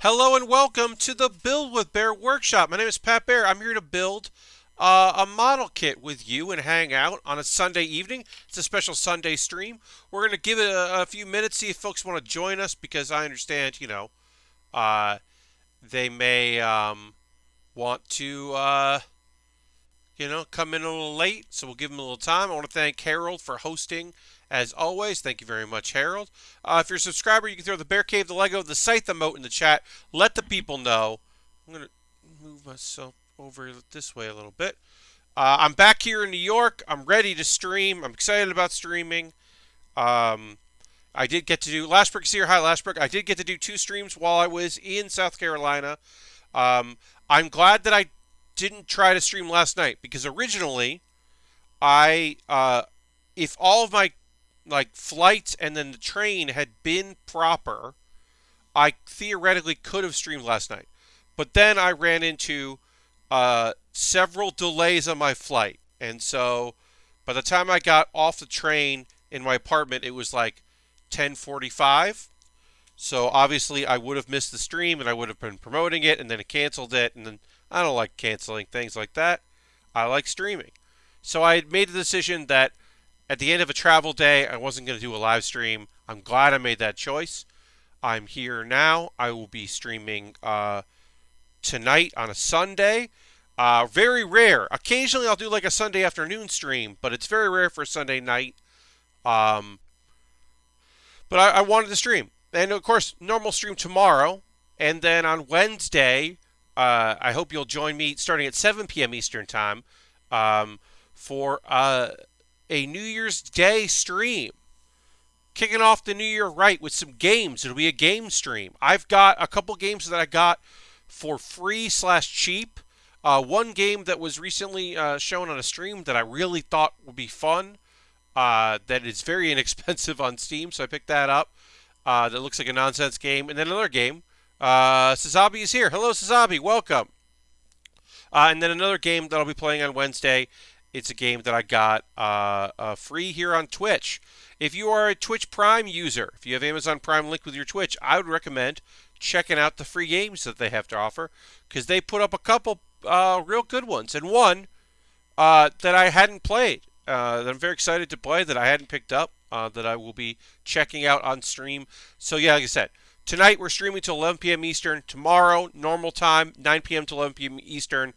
Hello and welcome to the Build with Bear workshop. My name is Pat Bear. I'm here to build a model kit with you and hang out on a Sunday evening. It's a special Sunday stream. We're going to give it a few minutes, see if folks want to join us, because I understand, uh, they may want to, come in a little late, so we'll give them a little time. I want to thank Harold for hosting, as always. Thank you very much, Harold. If you're a subscriber, you can throw the Bear Cave, the Lego, the Scythe emote in the chat. Let the people know. I'm going to move myself over this way a little bit. I'm back here in New York. I'm ready to stream. I'm excited about streaming. I did get to do, Lashbrook is here. Hi, Lashbrook. I did get to do 2 streams while I was in South Carolina. I'm glad that I didn't try to stream last night, because originally if all of my flights and then the train had been proper, I theoretically could have streamed last night. But then I ran into several delays on my flight, and so by the time I got off the train in my apartment, it was like 10:45. So obviously I would have missed the stream, and I would have been promoting it, and then it canceled it, and then I don't like canceling things like that. I like streaming. So I had made the decision that at the end of a travel day, I wasn't going to do a live stream. I'm glad I made that choice. I'm here now. I will be streaming tonight on a Sunday. Very rare. Occasionally I'll do like a Sunday afternoon stream, but it's very rare for a Sunday night. But I wanted to stream. And of course, normal stream tomorrow. And then on Wednesday, I hope you'll join me starting at 7 p.m. Eastern Time for a New Year's Day stream. Kicking off the new year right with some games. It'll be a game stream. I've got a couple games that I got for free/cheap. One game that was recently shown on a stream that I really thought would be fun. That is very inexpensive on Steam, so I picked that up. That looks like a nonsense game. And then another game. Sazabi is here. Hello, Sazabi. Welcome. And then another game that I'll be playing on Wednesday. It's a game that I got free here on Twitch. If you are a Twitch Prime user, if you have Amazon Prime linked with your Twitch, I would recommend checking out the free games that they have to offer, because they put up a couple real good ones, and one that I hadn't played, that I'm very excited to play, that I hadn't picked up, that I will be checking out on stream. So yeah, like I said, tonight we're streaming till 11 p.m. Eastern. Tomorrow, normal time, 9 p.m. to 11 p.m. Eastern.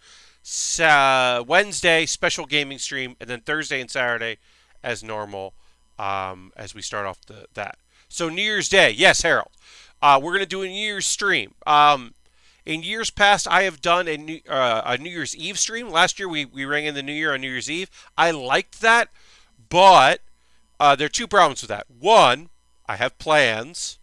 Wednesday, special gaming stream, and then Thursday and Saturday as normal, as we start off that. So New Year's Day, yes, Harold. We're going to do a New Year's stream. In years past, I have done a New Year's Eve stream. Last year, we rang in the New Year on New Year's Eve. I liked that, but there are 2 problems with that. One, I have plans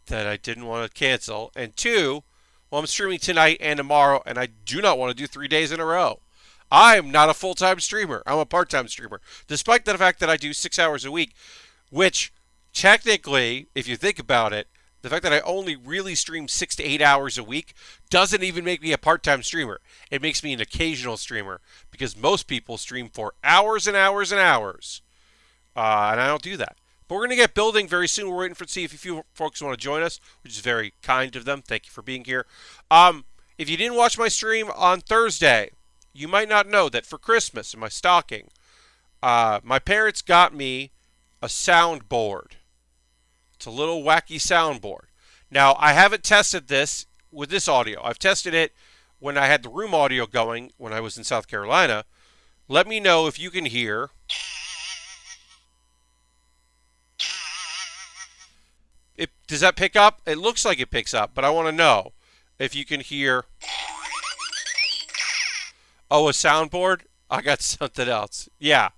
that I didn't want to cancel. And 2, well, I'm streaming tonight and tomorrow, and I do not want to do 3 days in a row. I'm not a full-time streamer. I'm a part-time streamer, despite the fact that I do 6 hours a week, which technically, if you think about it, the fact that I only really stream 6 to 8 hours a week doesn't even make me a part-time streamer. It makes me an occasional streamer, because most people stream for hours and hours and hours, and I don't do that. But we're going to get building very soon. We're waiting to see if a few folks want to join us, which is very kind of them. Thank you for being here. If you didn't watch my stream on Thursday, you might not know that for Christmas in my stocking, my parents got me a soundboard. It's a little wacky soundboard. Now, I haven't tested this with this audio. I've tested it when I had the room audio going when I was in South Carolina. Let me know if you can hear. Does that pick up? It looks like it picks up, but I want to know if you can hear. Oh, a soundboard? I got something else. Yeah.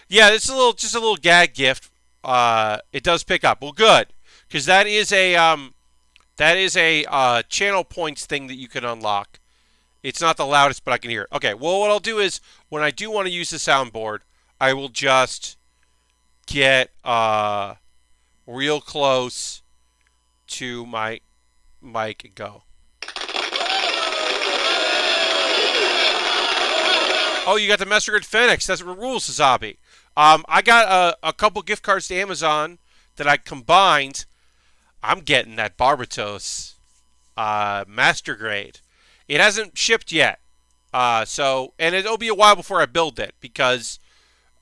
Yeah, it's just a little gag gift. It does pick up. Well, good, because that is a channel points thing that you can unlock. It's not the loudest, but I can hear it. Okay. Well, what I'll do is when I do want to use the soundboard, I will just get real close to my mic and go. Oh, you got the Master Grid Fenix. That's what rules, Sazabi. I got a couple gift cards to Amazon that I combined. I'm getting that Barbatos. Master Grade. It hasn't shipped yet. And it'll be a while before I build it because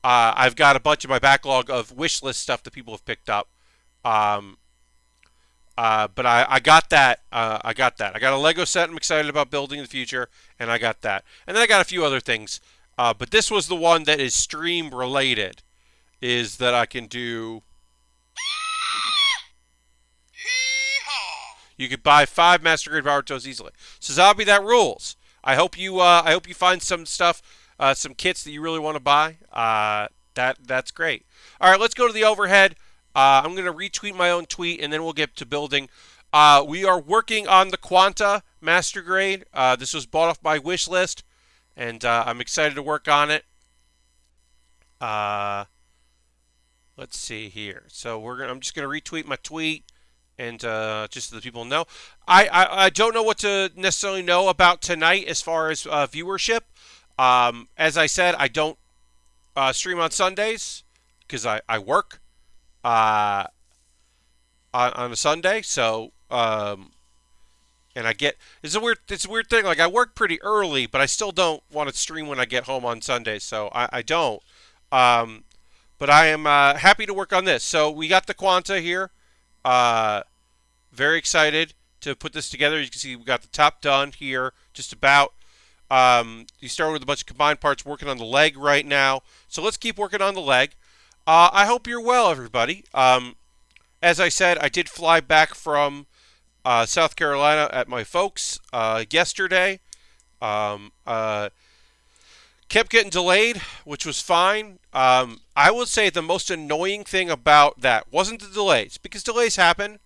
I've got a bunch of my backlog of wish list stuff that people have picked up. Um, but I got that. I got that. I got a Lego set I'm excited about building in the future, and I got that. And then I got a few other things. But this was the one that is stream related, is that I can do. You could buy 5 Master Grade Bartos easily. So Zabi, that rules. I hope you find some stuff, some kits that you really want to buy. That's great. All right, let's go to the overhead. I'm going to retweet my own tweet, and then we'll get to building. We are working on the Quanta Master Grade. This was bought off my wish list, and I'm excited to work on it. Let's see here. So I'm just going to retweet my tweet, and just so that people know. I don't know what to necessarily know about tonight as far as viewership. As I said, I don't stream on Sundays because I work on a Sunday. So and it's a weird thing. Like, I work pretty early, but I still don't want to stream when I get home on Sundays. So I don't. But I am happy to work on this. So we got the Quanta here. Very excited to put this together. You can see we got the top done here, just about. You started with a bunch of combined parts, working on the leg right now. So let's keep working on the leg. I hope you're well, everybody. As I said, I did fly back from South Carolina at my folks yesterday. Kept getting delayed, which was fine. I would say the most annoying thing about that wasn't the delays, because delays happen.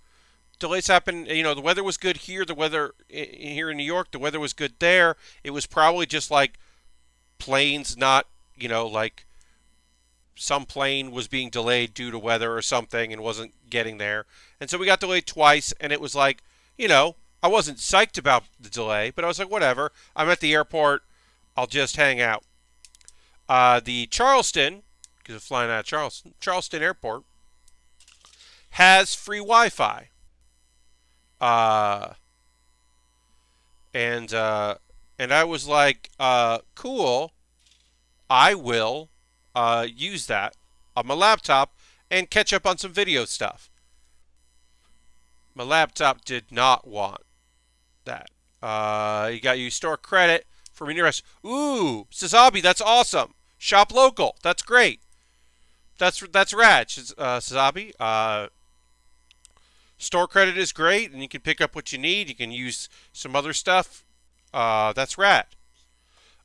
Delays happen. You know, the weather was good here. The weather here in New York, the weather was good there. It was probably just like planes not, like some plane was being delayed due to weather or something and wasn't getting there. And so we got delayed twice, and it was like, I wasn't psyched about the delay, but I was like, whatever. I'm at the airport. I'll just hang out. The Charleston, because I'm flying out of Charleston Airport, has free Wi-Fi. And I was like, cool. I will use that on my laptop and catch up on some video stuff. My laptop did not want that. You store credit for nearest. Ooh, Sazabi, that's awesome. Shop local. That's great. That's rad, Sazabi. Store credit is great, and you can pick up what you need. You can use some other stuff. That's rad.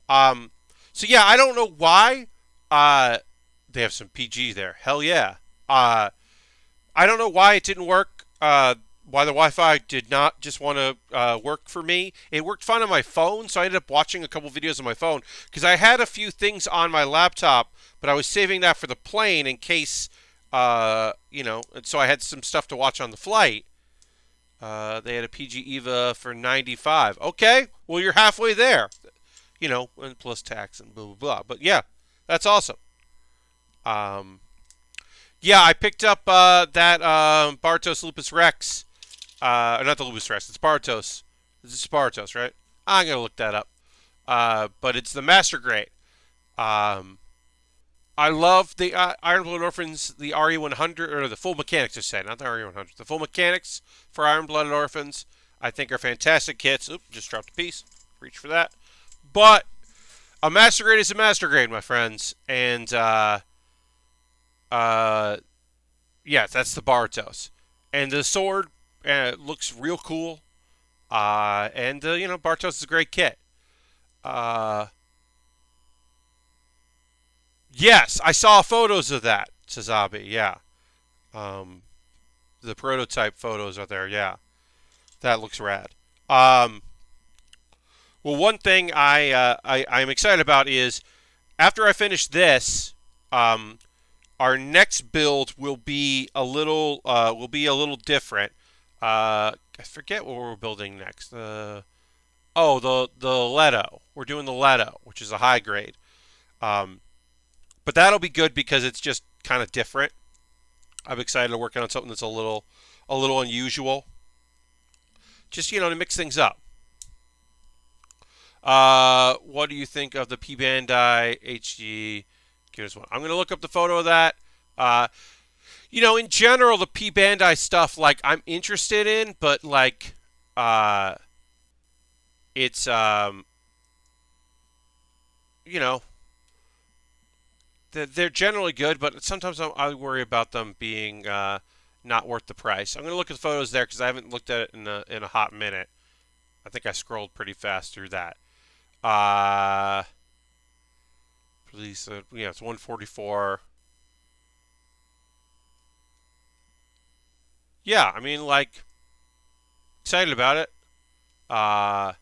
So yeah, I don't know why. They have some PG there. Hell yeah. I don't know why it didn't work. Why the Wi-Fi did not just want to work for me. It worked fine on my phone, so I ended up watching a couple videos on my phone because I had a few things on my laptop, but I was saving that for the plane in case. And so I had some stuff to watch on the flight. They had a PG EVA for $95. Okay, well, you're halfway there. And plus tax and blah, blah, blah. But yeah, that's awesome. Yeah, I picked up that Bartos Lupus Rex. Not the Lupus Rex, it's Bartos. It's Bartos, right? I'm going to look that up. But it's the Master Grade. I love the Iron Blood Orphans, the RE100, or the full mechanics, I say, not the RE100. The full mechanics for Iron Blooded Orphans, I think, are fantastic kits. Oop, just dropped a piece. Reach for that. But a Master Grade is a Master Grade, my friends. And, yeah, that's the Bartos. And the sword looks real cool. And Bartos is a great kit. Yes, I saw photos of that, Sazabi, yeah. The prototype photos are there, yeah. That looks rad. Well, one thing I'm excited about is after I finish this, our next build will be a little different. I forget what we're building next. The Leto. We're doing the Leto, which is a high grade. But that'll be good because it's just kind of different. I'm excited to work on something that's a little unusual. Just, to mix things up. What do you think of the P Bandai HD? Here's one. I'm going to look up the photo of that. In general, the P Bandai stuff, like, I'm interested in, but, like, it's, they're generally good, but sometimes I worry about them being not worth the price. I'm going to look at the photos there because I haven't looked at it in a hot minute. I think I scrolled pretty fast through that. Please, it's 144. Yeah, I mean, like, excited about it. That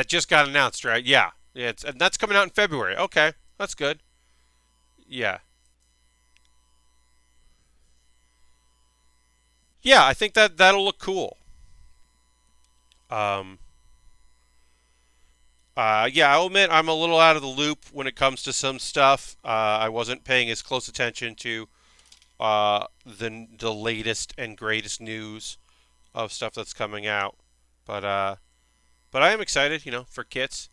just got announced, right? Yeah, and that's coming out in February. Okay, that's good. Yeah, yeah, I think that'll look cool. Um, yeah, I'll admit I'm a little out of the loop when it comes to some stuff. I wasn't paying as close attention to the latest and greatest news of stuff that's coming out, but but I am excited, for kits.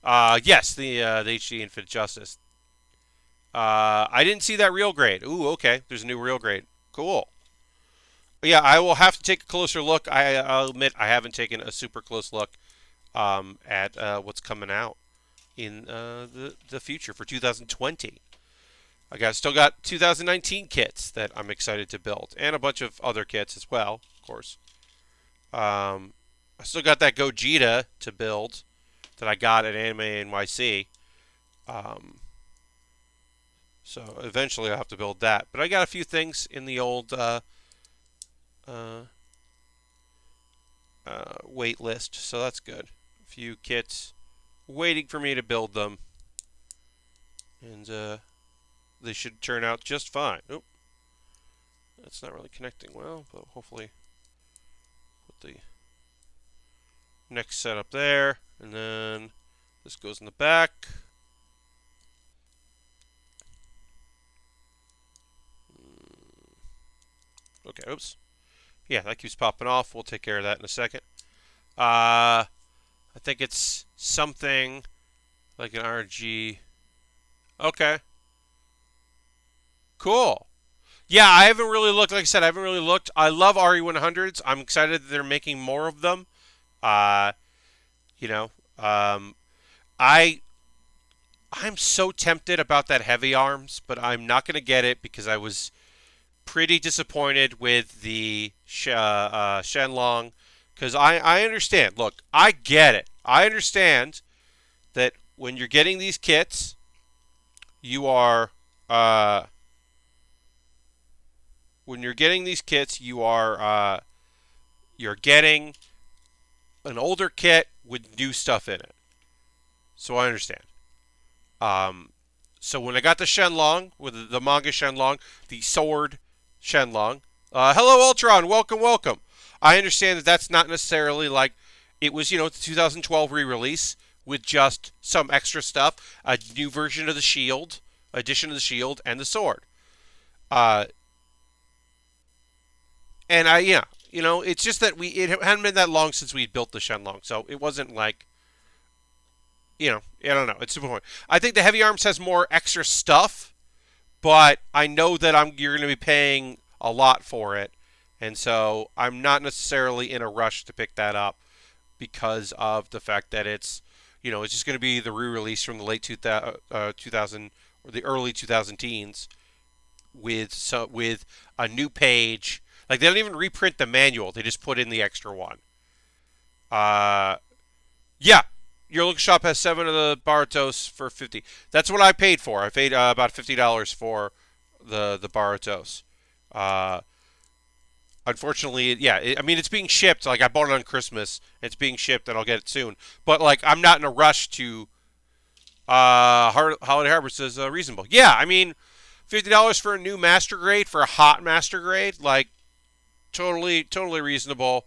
Yes, the HD Infinite Justice. I didn't see that real grade. Ooh, okay. There's a new real grade. Cool. Yeah, I will have to take a closer look. I'll admit I haven't taken a super close look at what's coming out in the future for 2020. Still got 2019 kits that I'm excited to build, and a bunch of other kits as well, of course. I still got that Gogeta to build that I got at Anime NYC. Um, so eventually I'll have to build that. But I got a few things in the old uh, wait list, so that's good. A few kits waiting for me to build them, and they should turn out just fine. Oop, that's not really connecting well, but hopefully put the next setup there, and then this goes in the back. Okay, oops. Yeah, that keeps popping off. We'll take care of that in a second. I think it's something like an RG. Okay, cool. Yeah, I haven't really looked. Like I said, I haven't really looked. I love RE100s. I'm excited that they're making more of them. Uh, you know, um, I I'm so tempted about that heavy arms, but I'm not going to get it because I was pretty disappointed with the Shenlong. Because I understand. Look, I get it. I understand that when you're getting these kits, you are when you're getting these kits, you're getting an older kit with new stuff in it. So I understand. Um, so when I got the Shenlong, with the manga Shenlong, the sword Shenlong, hello Ultron, welcome, welcome. I understand that that's not necessarily like it was, the 2012 re-release with just some extra stuff, a new version of the shield, addition of the shield, and the sword. Uh, and it's just that it hadn't been that long since we built the Shenlong, so it wasn't like I don't know. It's super important. I think the Heavy Arms has more extra stuff, but I know that you're going to be paying a lot for it, and so I'm not necessarily in a rush to pick that up because of the fact that it's just going to be the re-release from the late 2000 or the early 2000 teens with a new page. Like they don't even reprint the manual; they just put in the extra one. Uh, yeah, your local shop has 7 of the Baratos for 50. That's what I paid for. I paid about $50 for the Baratos. Uh, Unfortunately, yeah. I mean, it's being shipped. Like I bought it on Christmas. It's being shipped, and I'll get it soon. But like, I'm not in a rush to. Holiday Harbor says reasonable. Yeah, I mean, $50 for a new master grade for a hot master grade, like totally reasonable,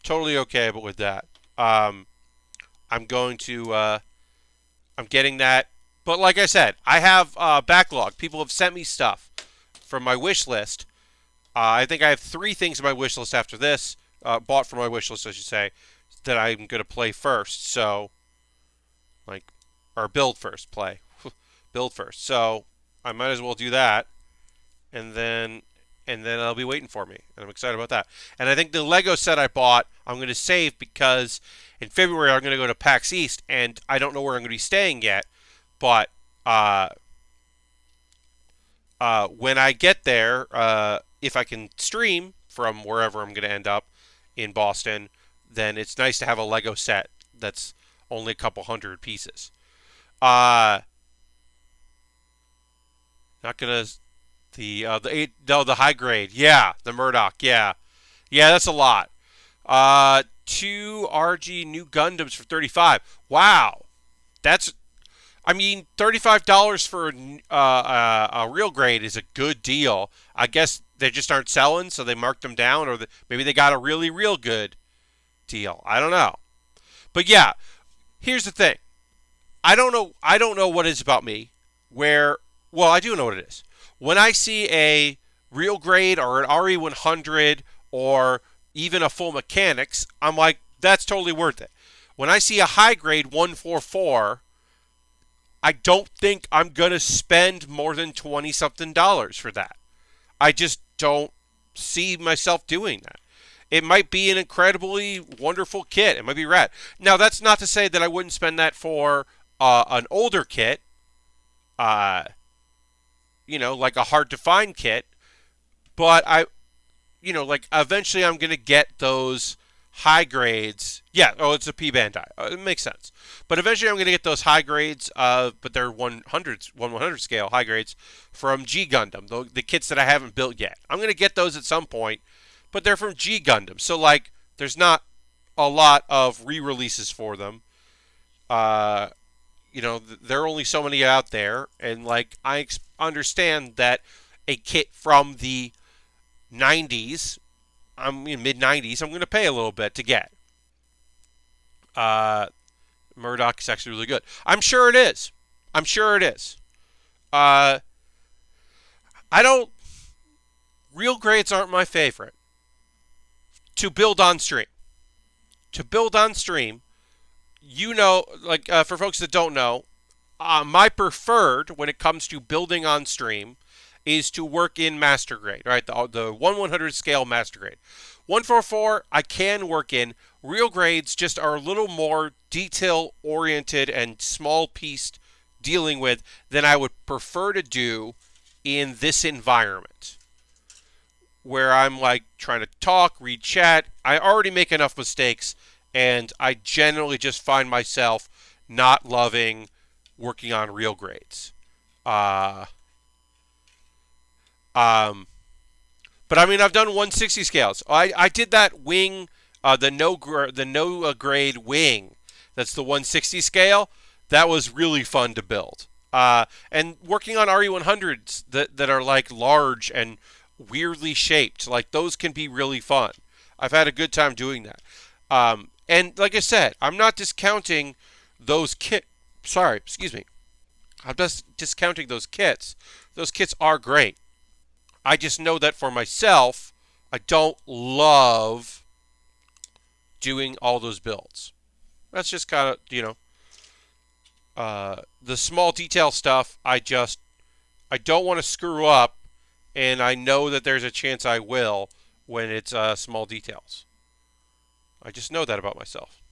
totally okay. But with that, I'm going to. I'm getting that. But like I said, I have backlog. People have sent me stuff from my wish list. I think I have 3 things on my wish list after this. bought for my wish list, I should say, that I'm gonna play first. So like, or build first, play, build first. So I might as well do that, and then it'll be waiting for me, and I'm excited about that. And I think the Lego set I bought, I'm gonna save because in February I'm gonna go to PAX East, and I don't know where I'm gonna be staying yet, but uh, when I get there, if I can stream from wherever I'm going to end up in Boston, then it's nice to have a Lego set that's only a couple hundred pieces. Uh, Not gonna the eight, no, the high grade, yeah, the Murdoch, yeah, yeah, that's a lot. Two RG new Gundams for 35. Wow, that's I mean, $35 for a real grade is a good deal. I guess they just aren't selling, so they marked them down, or maybe they got a really, real good deal. I don't know. But yeah, here's the thing. I don't know. I don't know what it is about me where. Well, I do know what it is. When I see a real grade or an RE100 or even a full mechanics, I'm like, that's totally worth it. When I see a high grade 144, I don't think I'm going to spend more than 20 something dollars for that. I just don't see myself doing that. It might be an incredibly wonderful kit. It might be rad. Now, that's not to say that I wouldn't spend that for an older kit, uh, like a hard to find kit. But like eventually I'm going to get those high grades. Yeah, oh, it's a P Bandai. It makes sense. But eventually I'm going to get those high grades, but they're 100 scale high grades from G Gundam, the kits that I haven't built yet. I'm going to get those at some point, but they're from G Gundam. So, like, there's not a lot of re-releases for them. Uh, there are only so many out there, and, like, I understand that a kit from the 90s, I'm in mid 90s, I'm going to pay a little bit to get. Murdoch is actually really good. I'm sure it is. I'm sure it is. Uh, I don't. Real grades aren't my favorite. To build on stream. To build on stream, for folks that don't know, my preferred when it comes to building on stream is to work in master grade, right? The 1/100 scale master grade. 144, I can work in. Real grades just are a little more detail oriented and small pieced dealing with than I would prefer to do in this environment where I'm like trying to talk, read chat. I already make enough mistakes, and I generally just find myself not loving working on real grades. Uh, um, But I mean, I've done 160 scales. I did that wing, the no grade wing. That's the 160 scale. That was really fun to build. And working on RE100s that are like large and weirdly shaped, like those can be really fun. I've had a good time doing that. And like I said, I'm not discounting those kit. Sorry, excuse me. I'm just discounting those kits. Those kits are great. I just know that for myself, I don't love doing all those builds. That's just kind of, the small detail stuff, I don't want to screw up, and I know that there's a chance I will when it's small details. I just know that about myself.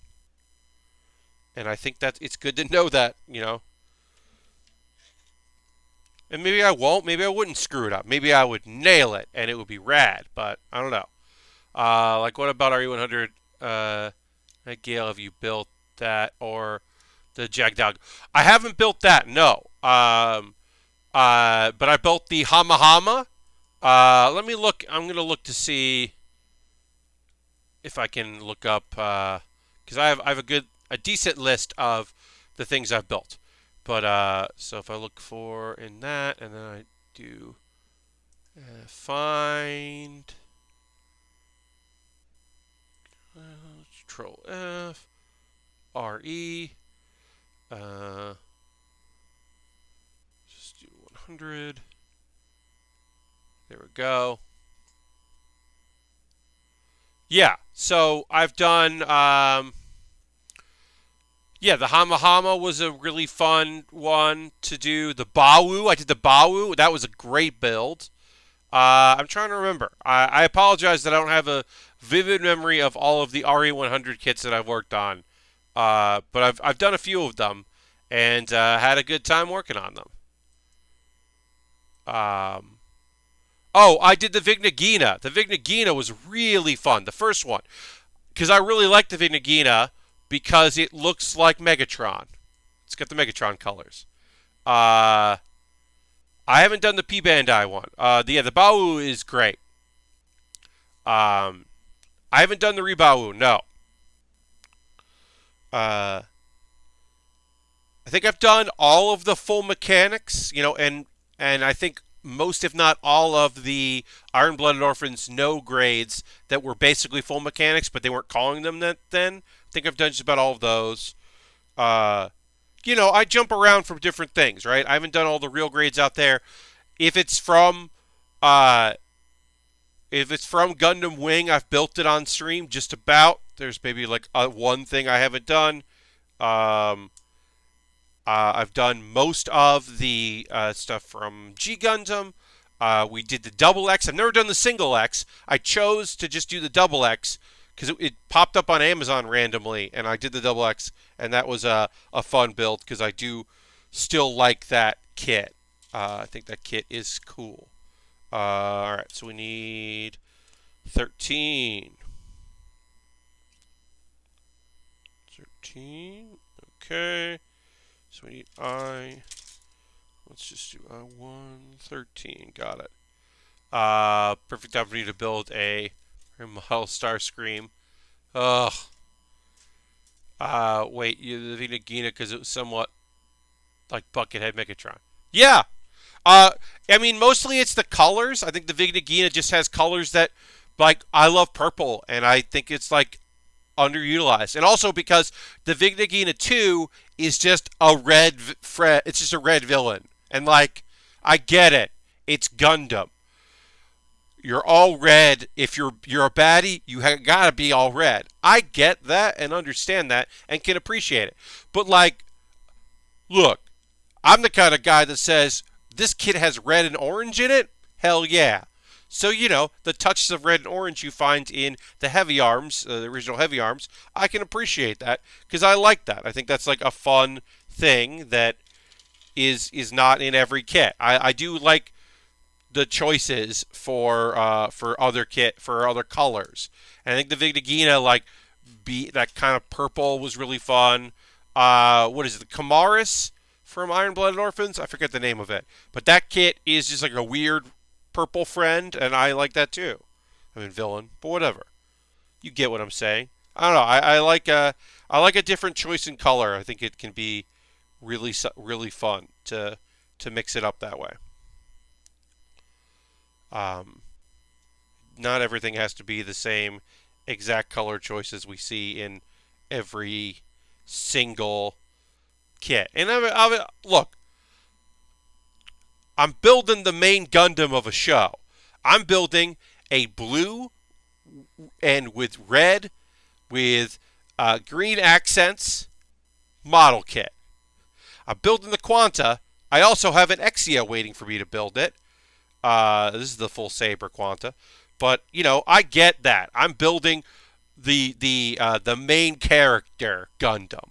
And I think that it's good to know that. And maybe I won't. Maybe I wouldn't screw it up. Maybe I would nail it, and it would be rad. But I don't know. Like, what about RE100? Gail, have you built that? Or the Jagdog? I haven't built that, no. But I built the Hama Hama. Let me look. I'm going to look to see if I can look up. Because I have a decent list of the things I've built. But so if I look for in that, and then I do find Control F RE, just do 100. There we go. Yeah, So I've done, yeah, the Hama Hama was a really fun one to do. The Bawu, I did the Bawu. That was a great build. I'm trying to remember. I apologize that I don't have a vivid memory of all of the RE100 kits that I've worked on. But I've done a few of them and had a good time working on them. Um, oh, I did the Vig Nagina. The Vig Nagina was really fun. The first one. Because I really like the Vig Nagina because it looks like Megatron. It's got the Megatron colors. Uh, I haven't done the P Bandai one. The Bawu is great. Um, I haven't done the Rebawu. No. Uh, I think I've done all of the full mechanics. And I think most, if not all, of the Iron Blooded Orphans no grades that were basically full mechanics, but they weren't calling them that then. I think I've done just about all of those. Uh, I jump around from different things, right? I haven't done all the real grades out there. If it's from uh, if it's from Gundam Wing, I've built it on stream just about. There's maybe like one thing I haven't done. Um, I've done most of the stuff from G Gundam. We did the double X. I've never done the single X. I chose to just do the double X because it popped up on Amazon randomly, and I did the double X, and that was a fun build because I do still like that kit. I think that kit is cool. All right, so we need 13. 13. Okay. So we need I. Let's just do I1, 13. Got it. Perfect opportunity to build a model Starscream. Ugh. Wait, the Vig Nagina because it was somewhat like Buckethead Megatron. Yeah. I mean, mostly it's the colors. I think the Vig Nagina just has colors that, like, I love purple, and I think it's like underutilized. And also because the Vig Nagina 2 is just a it's just a red villain. And like, I get it. It's Gundam. You're all red. If you're a baddie, you gotta be all red. I get that and understand that and can appreciate it. But like, look, I'm the kind of guy that says this kid has red and orange in it. Hell yeah. So, the touches of red and orange you find in the heavy arms, the original heavy arms, I can appreciate that because I like that. I think that's like a fun thing that is not in every kit. I do like the choices for other colors. And I think the Vig Nagina, like, that kind of purple was really fun. What is it? The Kamaris from Iron Blooded Orphans? I forget the name of it. But that kit is just like a weird purple friend, and I like that too. I mean, villain, but whatever. You get what I'm saying. I don't know. I like a different choice in color. I think it can be really fun to mix it up that way. Um, Not everything has to be the same exact color choices we see in every single kit. And look, I'm building the main Gundam of a show. I'm building a blue and with red with green accents model kit. I'm building the Quanta. I also have an Exia waiting for me to build it. This is the full Saber Quanta. But, I get that. I'm building the main character Gundam.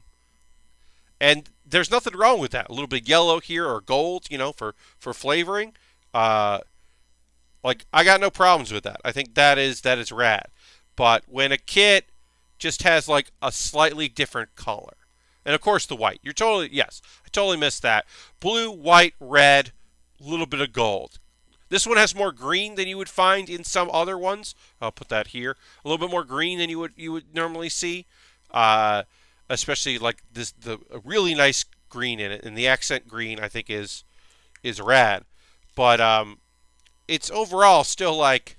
And there's nothing wrong with that. A little bit yellow here or gold, for flavoring. Like, I got no problems with that. I think that is rad. But when a kit just has like a slightly different color, and of course the white, yes, I totally missed that. Blue, white, red, a little bit of gold. This one has more green than you would find in some other ones. I'll put that here. A little bit more green than you would normally see. Especially like a really nice green in it, and the accent green I think is rad. But it's overall still like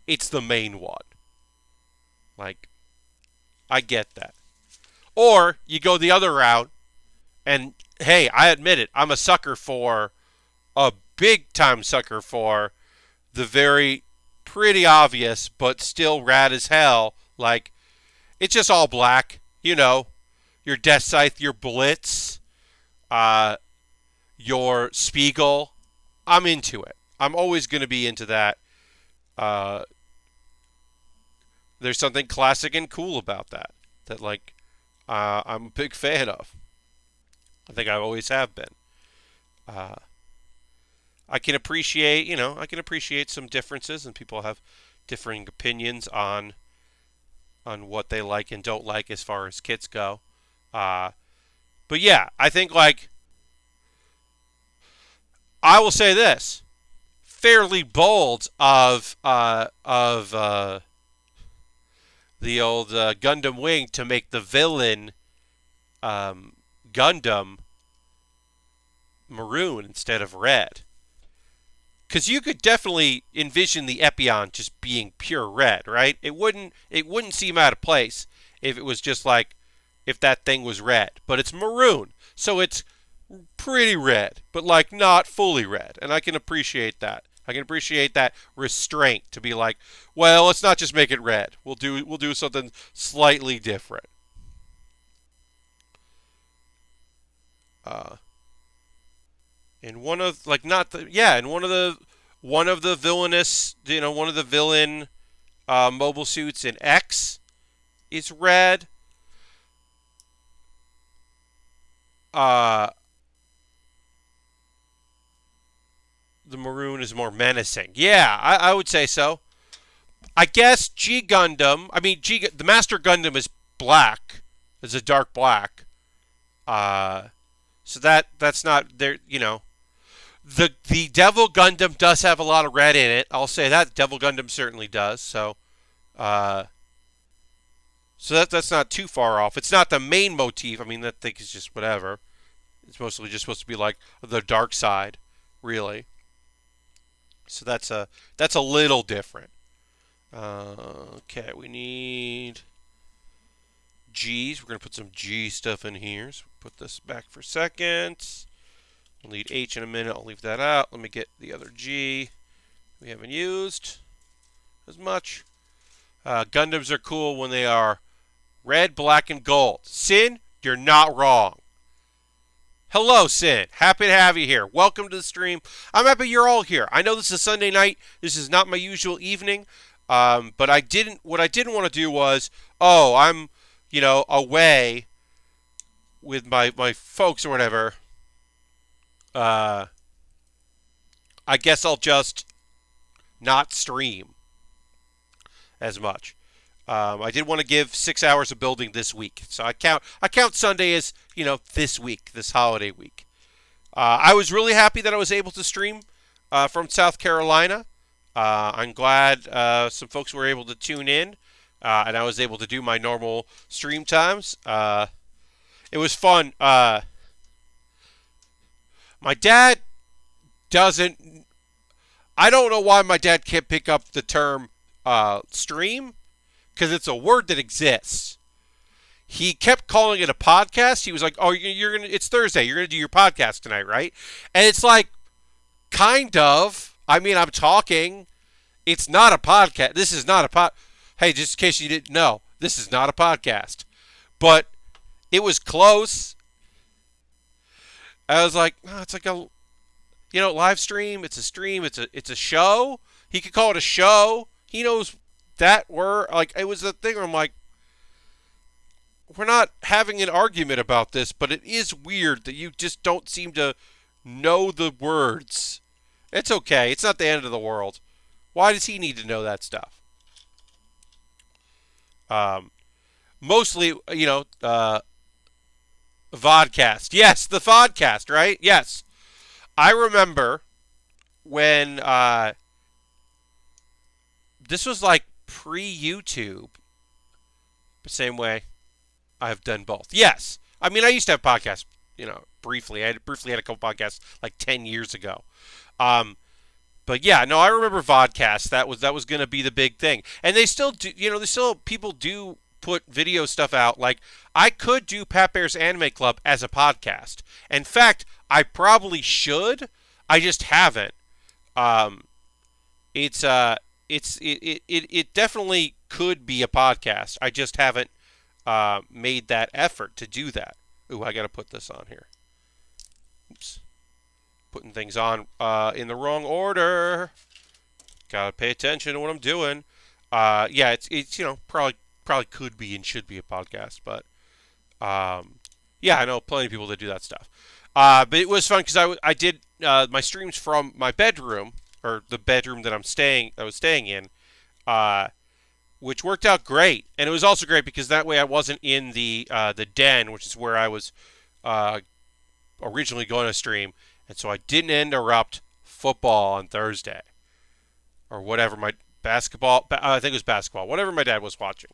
it's the main one. Like, I get that. Or you go the other route, and hey, I admit it, I'm a big time sucker for the very pretty obvious, but still rad as hell. Like, it's just all black. You know, your Death Scythe, your Blitz, your Spiegel. I'm into it. I'm always going to be into that. Uh, there's something classic and cool about that. That, like, I'm a big fan of. I think I always have been. Uh, I can appreciate, I can appreciate some differences, and people have differing opinions on what they like and don't like as far as kits go. But yeah, I think, like, I will say this, fairly bold of the old Gundam Wing to make the villain Gundam maroon instead of red. Because you could definitely envision the Epion just being pure red, right? It wouldn't seem out of place if it was just like, if that thing was red. But it's maroon, so it's pretty red, but like not fully red. And I can appreciate that. I can appreciate that restraint to be like, well, let's not just make it red. We'll do something slightly different. In one of like not the yeah in one of the villainous one of the villain mobile suits in X is red. The maroon is more menacing. Yeah, I would say so. I guess G Gundam. I mean, the Master Gundam is black. It's a dark black. So that's not there. The Devil Gundam does have a lot of red in it. I'll say that Devil Gundam certainly does. So that's not too far off. It's not the main motif. I mean, that thing is just whatever. It's mostly just supposed to be like the dark side, really. So that's a little different. Okay, we need G's. We're gonna put some G stuff in here. So put this back for a second. We'll need H in a minute. I'll leave that out. Let me get the other G we haven't used as much. Gundams are cool when they are red, black, and gold. Sin, you're not wrong. Hello, Sin. Happy to have you here. Welcome to the stream. I'm happy you're all here. I know this is Sunday night. This is not my usual evening. But what I didn't want to do was, I'm, away with my folks or whatever. I guess I'll just not stream as much. I did want to give 6 hours of building this week, so I count Sunday as this week, this holiday week. I was really happy that I was able to stream from South Carolina. I'm glad some folks were able to tune in, and I was able to do my normal stream times. It was fun. My dad doesn't. I don't know why my dad can't pick up the term stream, because it's a word that exists. He kept calling it a podcast. He was like, "Oh, you're gonna. It's Thursday. You're gonna do your podcast tonight, right?" And it's like, kind of. I mean, I'm talking. It's not a podcast. This is not a pod. Hey, just in case you didn't know, this is not a podcast. But it was close. I was like, no, it's like a, live stream. It's a stream. It's a show. He could call it a show. He knows that word. Like, it was a thing where I'm like, we're not having an argument about this, but it is weird that you just don't seem to know the words. It's okay. It's not the end of the world. Why does he need to know that stuff? Mostly, vodcast. Yes, the vodcast, right? Yes. I remember when this was like pre-YouTube. The same way I've done both. Yes. I mean, I used to have podcasts, briefly. I briefly had a couple podcasts like 10 years ago. But yeah, no, I remember vodcast. That was going to be the big thing. And they still do, people do put video stuff out. Like, I could do Pat Bear's Anime Club as a podcast. In fact, I probably should. I just haven't. It's it definitely could be a podcast. I just haven't made that effort to do that. Ooh, I got to put this on here. Oops, putting things on in the wrong order. Gotta pay attention to what I'm doing. Yeah, it's probably could be and should be a podcast, but yeah, I know plenty of people that do that stuff. But it was fun because I did my streams from my bedroom, or the bedroom that I was staying in, uh, which worked out great. And it was also great because that way I wasn't in the den, which is where I was uh, originally going to stream, and so I didn't interrupt football on Thursday or whatever my basketball. I think it was basketball. Whatever my dad was watching.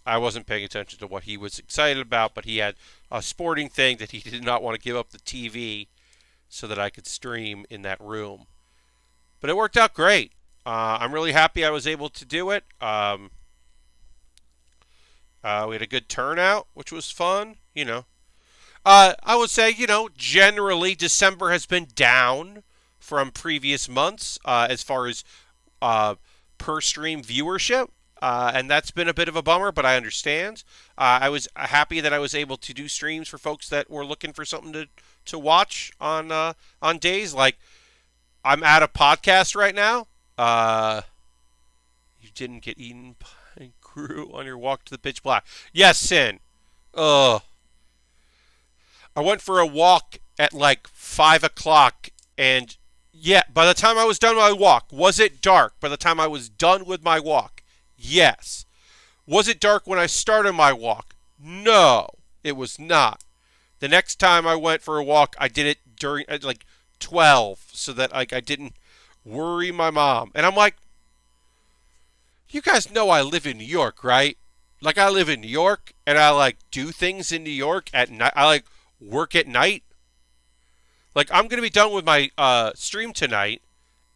I wasn't paying attention to what he was excited about, but he had a sporting thing that he did not want to give up the TV so that I could stream in that room. But it worked out great. I'm really happy I was able to do it. We had a good turnout, which was fun. I would say, generally December has been down from previous months as far as uh, per stream viewership. And that's been a bit of a bummer, but I understand. I was happy that I was able to do streams for folks that were looking for something to watch on days like I'm at a podcast right now. You didn't get eaten by crew on your walk to the pitch black. Yes, Sin. Ugh. I went for a walk at like 5 o'clock, and yeah, by the time I was done with my walk, was it dark? By the time I was done with my walk, yes. Was it dark when I started my walk? No, it was not. The next time I went for a walk, I did it during like 12, so that like I didn't worry my mom. And I'm like, you guys know I live in New York, right? Like I live in New York, and I like do things in New York at night. I like work at night. Like I'm gonna be done with my stream tonight,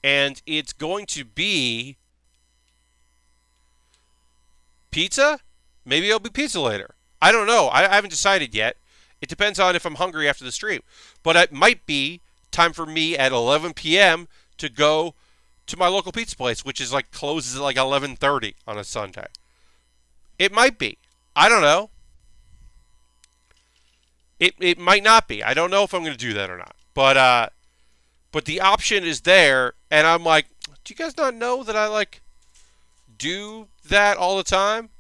and it's going to be pizza. Maybe it'll be pizza later. I don't know. I haven't decided yet. It depends on if I'm hungry after the stream. But it might be time for me at 11 p.m. to go to my local pizza place, which is like closes at like 11:30 on a Sunday. It might be. I don't know. It might not be. I don't know if I'm going to do that or not. But the option is there, and I'm like, do you guys not know that I like do that all the time?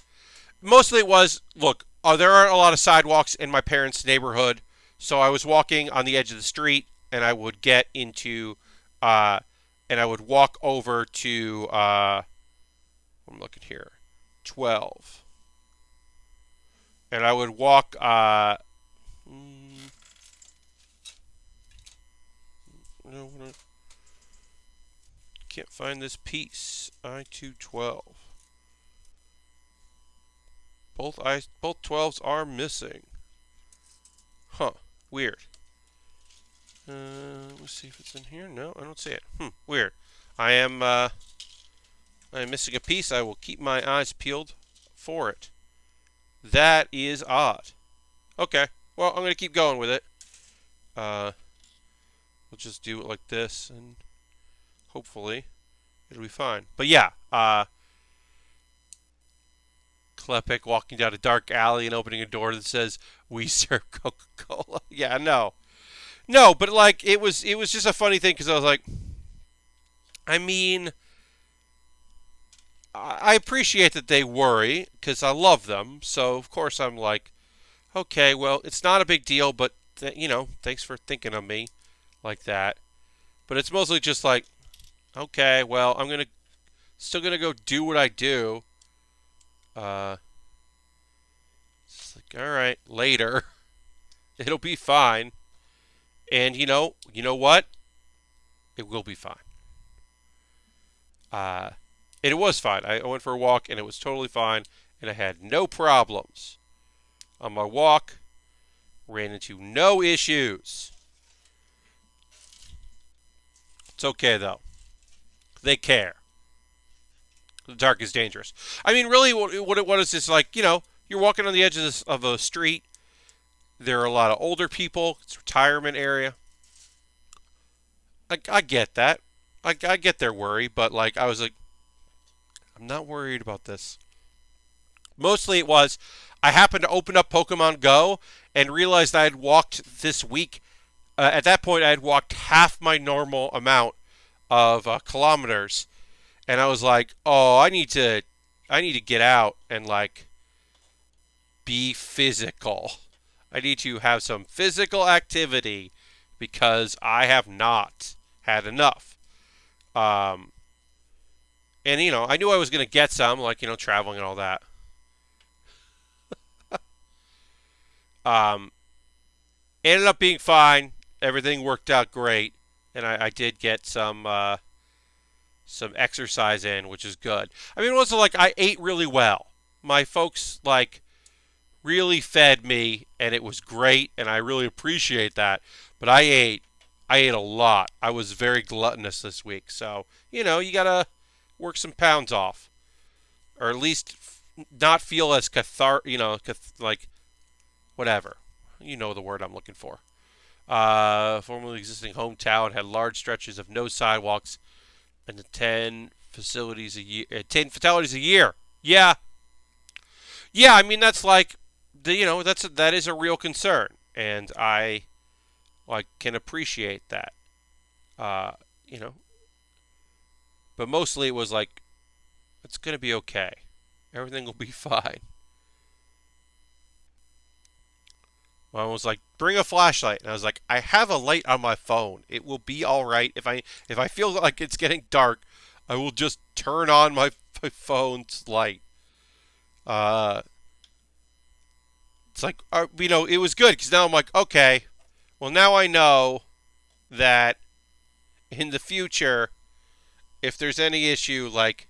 Mostly it was, look, there aren't a lot of sidewalks in my parents' neighborhood, so I was walking on the edge of the street, and I would get into, and I would walk over to, I'm looking here, 12. And I would walk, no, can't find this piece. I-212. Both 12s are missing. Huh. Weird. Let's see if it's in here. No, I don't see it. Weird. I am missing a piece. I will keep my eyes peeled for it. That is odd. Okay. Well, I'm going to keep going with it. We'll just do it like this, and hopefully it'll be fine. But yeah, Klepek walking down a dark alley and opening a door that says, "We serve Coca-Cola." Yeah, no, but like it was just a funny thing because I was like, I mean, I appreciate that they worry because I love them. So of course I'm like, okay, well, it's not a big deal, but thanks for thinking of me like that. But it's mostly just like, okay, well, I'm still gonna go do what I do. It's like, all right, later, it'll be fine. And you know what? It will be fine. And it was fine. I went for a walk, and it was totally fine, and I had no problems on my walk. Ran into no issues. It's okay though. They care. The dark is dangerous. I mean, really, what it was is like, you're walking on the edge of a street. There are a lot of older people. It's a retirement area. I get that. I get their worry, but like, I was like, I'm not worried about this. Mostly it was I happened to open up Pokemon Go and realized I had walked this week. At that point, I had walked half my normal amount of kilometers, and I was like, "Oh, I need to get out and like be physical. I need to have some physical activity because I have not had enough." Um, and I knew I was going to get some, like traveling and all that. Um, Ended up being fine. Everything worked out great, and I did get some exercise in, which is good. I mean, also like I ate really well. My folks like really fed me, and it was great, and I really appreciate that. But I ate a lot. I was very gluttonous this week, so you gotta work some pounds off, or at least not feel as like whatever. You know the word I'm looking for. Formerly existing hometown had large stretches of no sidewalks and 10 fatalities a year. Yeah, yeah. I mean, that's like that is a real concern, and I like can appreciate that. Uh, you know, but mostly it was like it's gonna be okay. Everything will be fine. Mom was like, "Bring a flashlight," and I was like, "I have a light on my phone. It will be all right. If I feel like it's getting dark, I will just turn on my phone's light." Uh, it's like it was good because now I'm like, okay, well now I know that in the future, if there's any issue, like,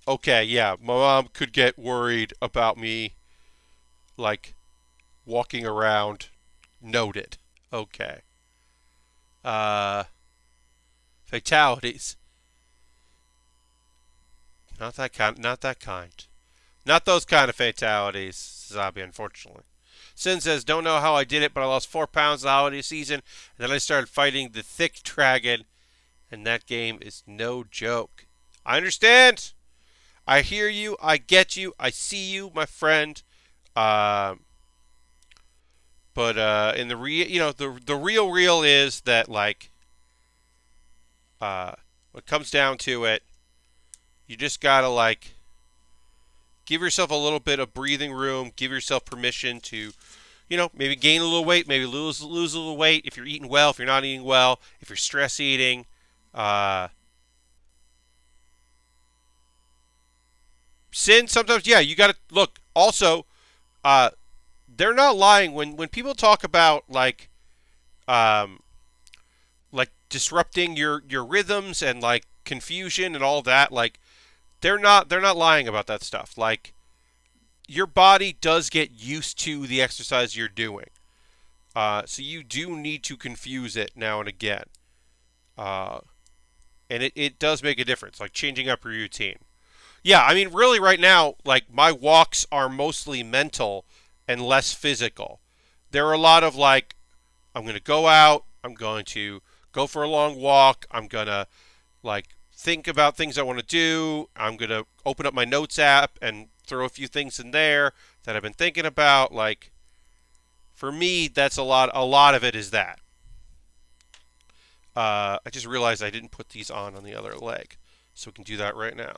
okay, yeah, my mom could get worried about me, like, walking around. Noted. Okay. Uh, Fatalities. Not that kind. Not that kind. Not those kind of fatalities, Zombie, unfortunately. Sin says, don't know how I did it, but I lost 4 pounds the holiday season, and then I started fighting the thick dragon, and that game is no joke. I understand. I hear you. I get you. I see you, my friend. Uh, but in the the real is that like when it comes down to it, you just gotta like give yourself a little bit of breathing room. Give yourself permission to maybe gain a little weight, maybe lose a little weight if you're eating well, if you're not eating well, if you're stress eating. Uh, Sin sometimes, yeah, you got to look. Also, uh, they're not lying when people talk about um, like disrupting your rhythms and like confusion and all that. Like they're not lying about that stuff. Like your body does get used to the exercise you're doing. So you do need to confuse it now and again. Uh, and it does make a difference, like changing up your routine. Yeah, I mean, really, right now, like my walks are mostly mental and less physical. There are a lot of like, I'm going to go out, I'm going to go for a long walk, I'm going to like think about things I want to do, I'm going to open up my notes app and throw a few things in there that I've been thinking about. Like, for me, that's a lot. A lot of it is that. I just realized I didn't put these on the other leg, so we can do that right now.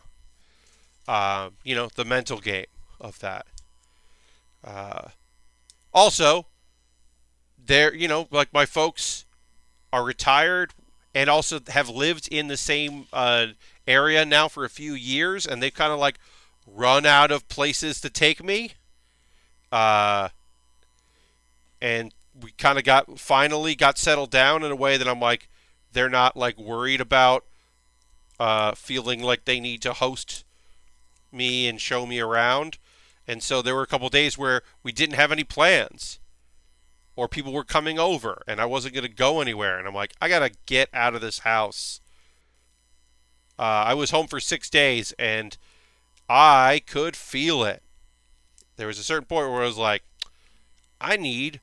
The mental game of that. Uh, Also, there, like my folks are retired and also have lived in the same area now for a few years, and they've kind of like run out of places to take me. Uh, and we kind of finally got settled down in a way that I'm like, they're not like worried about feeling like they need to host me and show me around. And so there were a couple days where we didn't have any plans or people were coming over and I wasn't going to go anywhere. And I'm like, I got to get out of this house. I was home for 6 days and I could feel it. There was a certain point where I was like, I need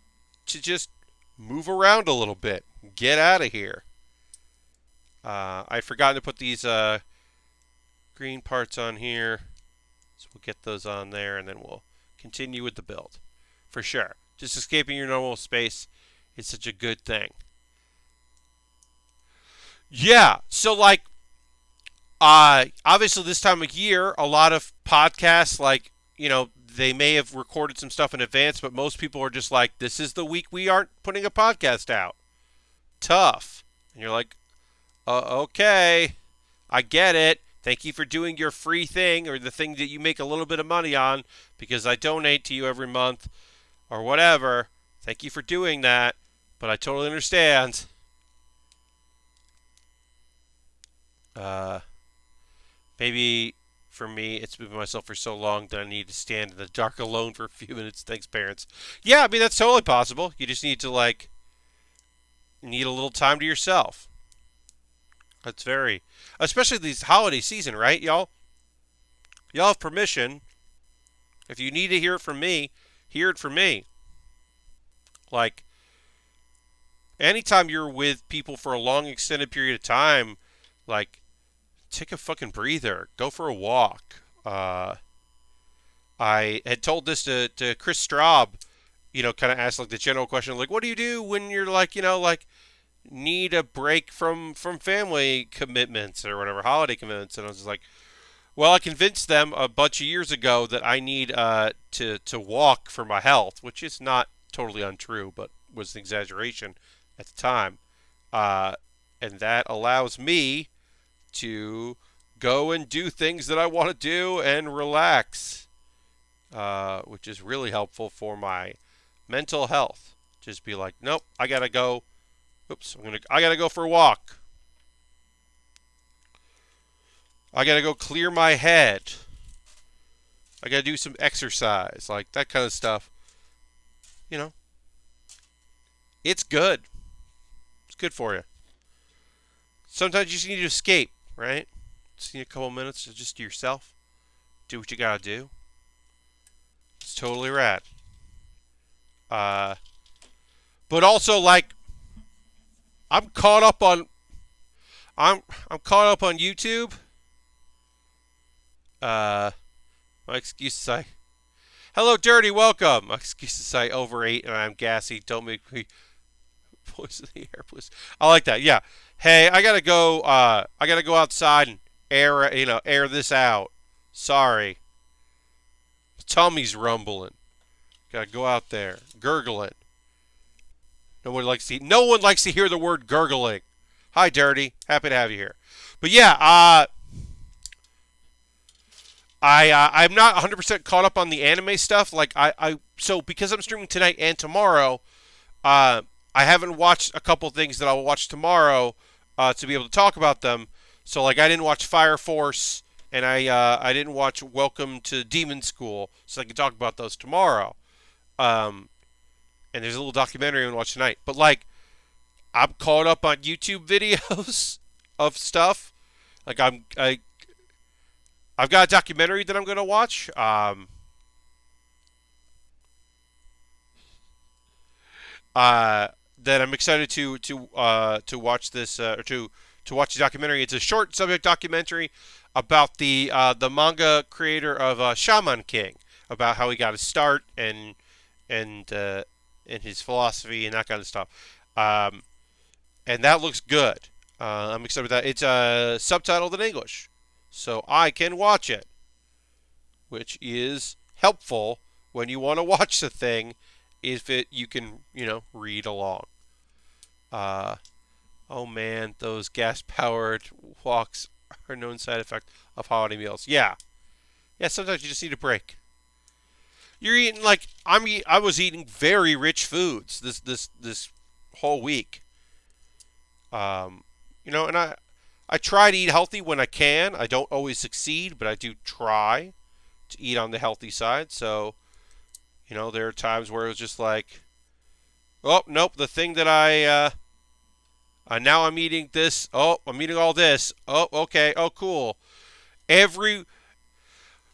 to just move around a little bit, get out of here. I'd forgotten to put these green parts on here. So we'll get those on there, and then we'll continue with the build. For sure. Just escaping your normal space is such a good thing. Yeah, so like, obviously this time of year, a lot of podcasts, like, they may have recorded some stuff in advance, but most people are just like, this is the week we aren't putting a podcast out. Tough. And you're like, okay, I get it. Thank you for doing your free thing or the thing that you make a little bit of money on because I donate to you every month or whatever. Thank you for doing that, but I totally understand. Maybe for me, it's been myself for so long that I need to stand in the dark alone for a few minutes. Thanks, parents. Yeah, I mean, that's totally possible. You just need to, need a little time to yourself. That's very, especially these holiday season, right, y'all? Y'all have permission. If you need to hear it from me, hear it from me. Like, anytime you're with people for a long, extended period of time, like, take a fucking breather. Go for a walk. I had told this to Chris Straub, kind of asked, like, the general question, like, what do you do when you're, need a break from family commitments or whatever, holiday commitments? And I was just like, well, I convinced them a bunch of years ago that I need to walk for my health, which is not totally untrue, but was an exaggeration at the time. And that allows me to go and do things that I want to do and relax, which is really helpful for my mental health. Just be like, nope, I gotta go. I gotta go for a walk. I gotta go clear my head. I gotta do some exercise, like that kind of stuff. It's good. It's good for you. Sometimes you just need to escape, right? Just need a couple minutes to just yourself. Do what you gotta do. It's totally rad. But also, like, I'm caught up on YouTube. My excuses, hello, Dirty, welcome. My excuses, I overate and I'm gassy. Don't make me poison the air, please. I like that. Yeah. Hey, I gotta go. I gotta go outside and air this out. Sorry. My tummy's rumbling. Gotta go out there, gurgling. No one likes to hear the word gurgling. Hi, Dirty. Happy to have you here. But yeah, I'm not 100% caught up on the anime stuff. Like so because I'm streaming tonight and tomorrow, I haven't watched a couple things that I'll watch tomorrow to be able to talk about them. So like I didn't watch Fire Force and I didn't watch Welcome to Demon School, so I can talk about those tomorrow. And there's a little documentary I'm going to watch tonight. But, like, I'm caught up on YouTube videos of stuff. Like, I've got a documentary that I'm going to watch. That I'm excited to watch this to watch the documentary. It's a short subject documentary about the manga creator of Shaman King, about how he got his start and his philosophy and that kind of stuff. And that looks good. I'm excited about that. It's subtitled in English, so I can watch it, which is helpful when you want to watch the thing, if you can, read along. Oh man, those gas-powered walks are a known side effect of holiday meals. Yeah, sometimes you just need a break. You're eating like I was eating very rich foods this whole week. And I try to eat healthy when I can. I don't always succeed, but I do try to eat on the healthy side. So, there are times where it was just like, oh nope, the thing that now I'm eating this. Oh, I'm eating all this. Oh, okay. Oh, cool.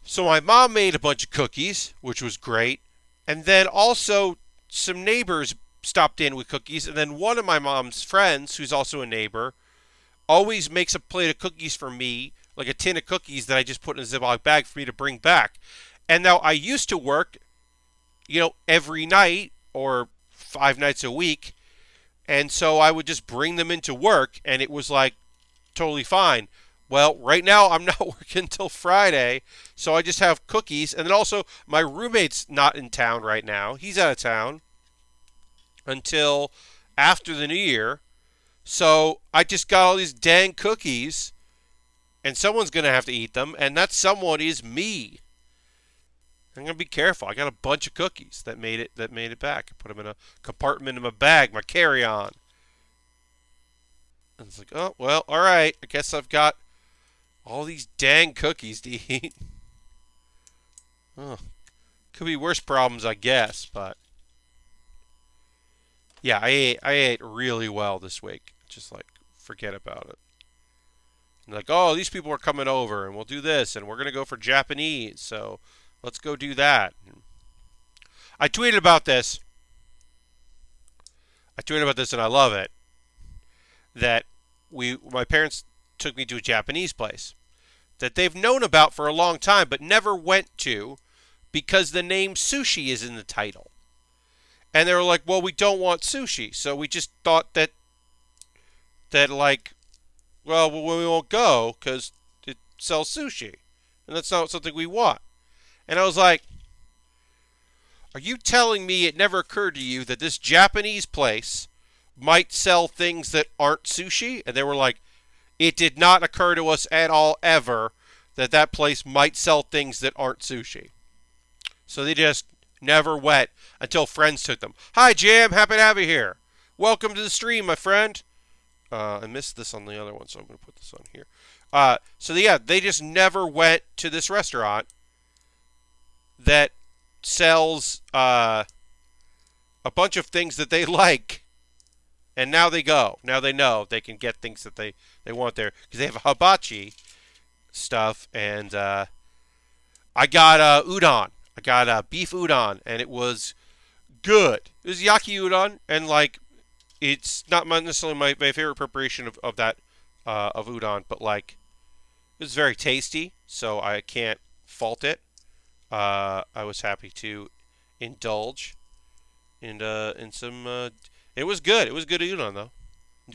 So my mom made a bunch of cookies, which was great. And then also some neighbors stopped in with cookies. And then one of my mom's friends, who's also a neighbor, always makes a plate of cookies for me, like a tin of cookies that I just put in a Ziploc bag for me to bring back. And now I used to work, every night or 5 nights a week, and so I would just bring them into work, and it was like totally fine. Well, right now I'm not working until Friday, so I just have cookies. And then also, my roommate's not in town right now. He's out of town until after the new year. So I just got all these dang cookies, and someone's going to have to eat them, and that someone is me. I'm going to be careful. I got a bunch of cookies that made it back. I put them in a compartment in my bag, my carry-on. And it's like, oh, well, all right. I guess I've got all these dang cookies to eat. Oh, could be worse problems, I guess, but yeah, I ate really well this week. Just like forget about it. And like, oh, these people are coming over, and we'll do this, and we're gonna go for Japanese, so let's go do that. I tweeted about this. And I love it. That my parents took me to a Japanese place that they've known about for a long time but never went to because the name Sushi is in the title. And they were like, well, we don't want sushi. So we just thought that like, well, we won't go because it sells sushi. And that's not something we want. And I was like, are you telling me it never occurred to you that this Japanese place might sell things that aren't sushi? And they were like, it did not occur to us at all ever that place might sell things that aren't sushi. So they just never went until friends took them. Hi, Jam. Happy to have you here. Welcome to the stream, my friend. I missed this on the other one, so I'm going to put this on here. So yeah, they just never went to this restaurant that sells a bunch of things that they like. And now they go. Now they know they can get things that they want there. Because they have hibachi stuff. And I got udon. I got beef udon. And it was good. It was yaki udon. And like, it's not necessarily my favorite preparation of that, of udon. But like, it was very tasty. So I can't fault it. I was happy to indulge in some... It was good. It was good udon, though.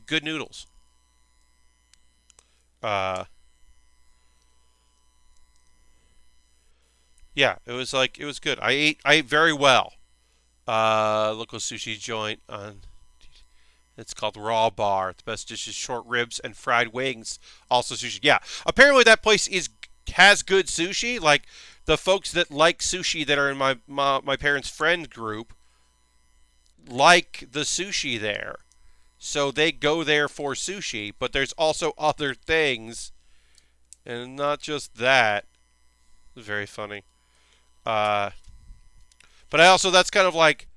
Good noodles. Yeah, it was good. I ate very well. Local sushi joint on... It's called Raw Bar. The best dish is short ribs and fried wings. Also sushi. Yeah, apparently that place has good sushi. Like, the folks that like sushi that are in my parents' friend group like the sushi there. So they go there for sushi, but there's also other things, and not just that. Very funny. But I also, that's kind of like,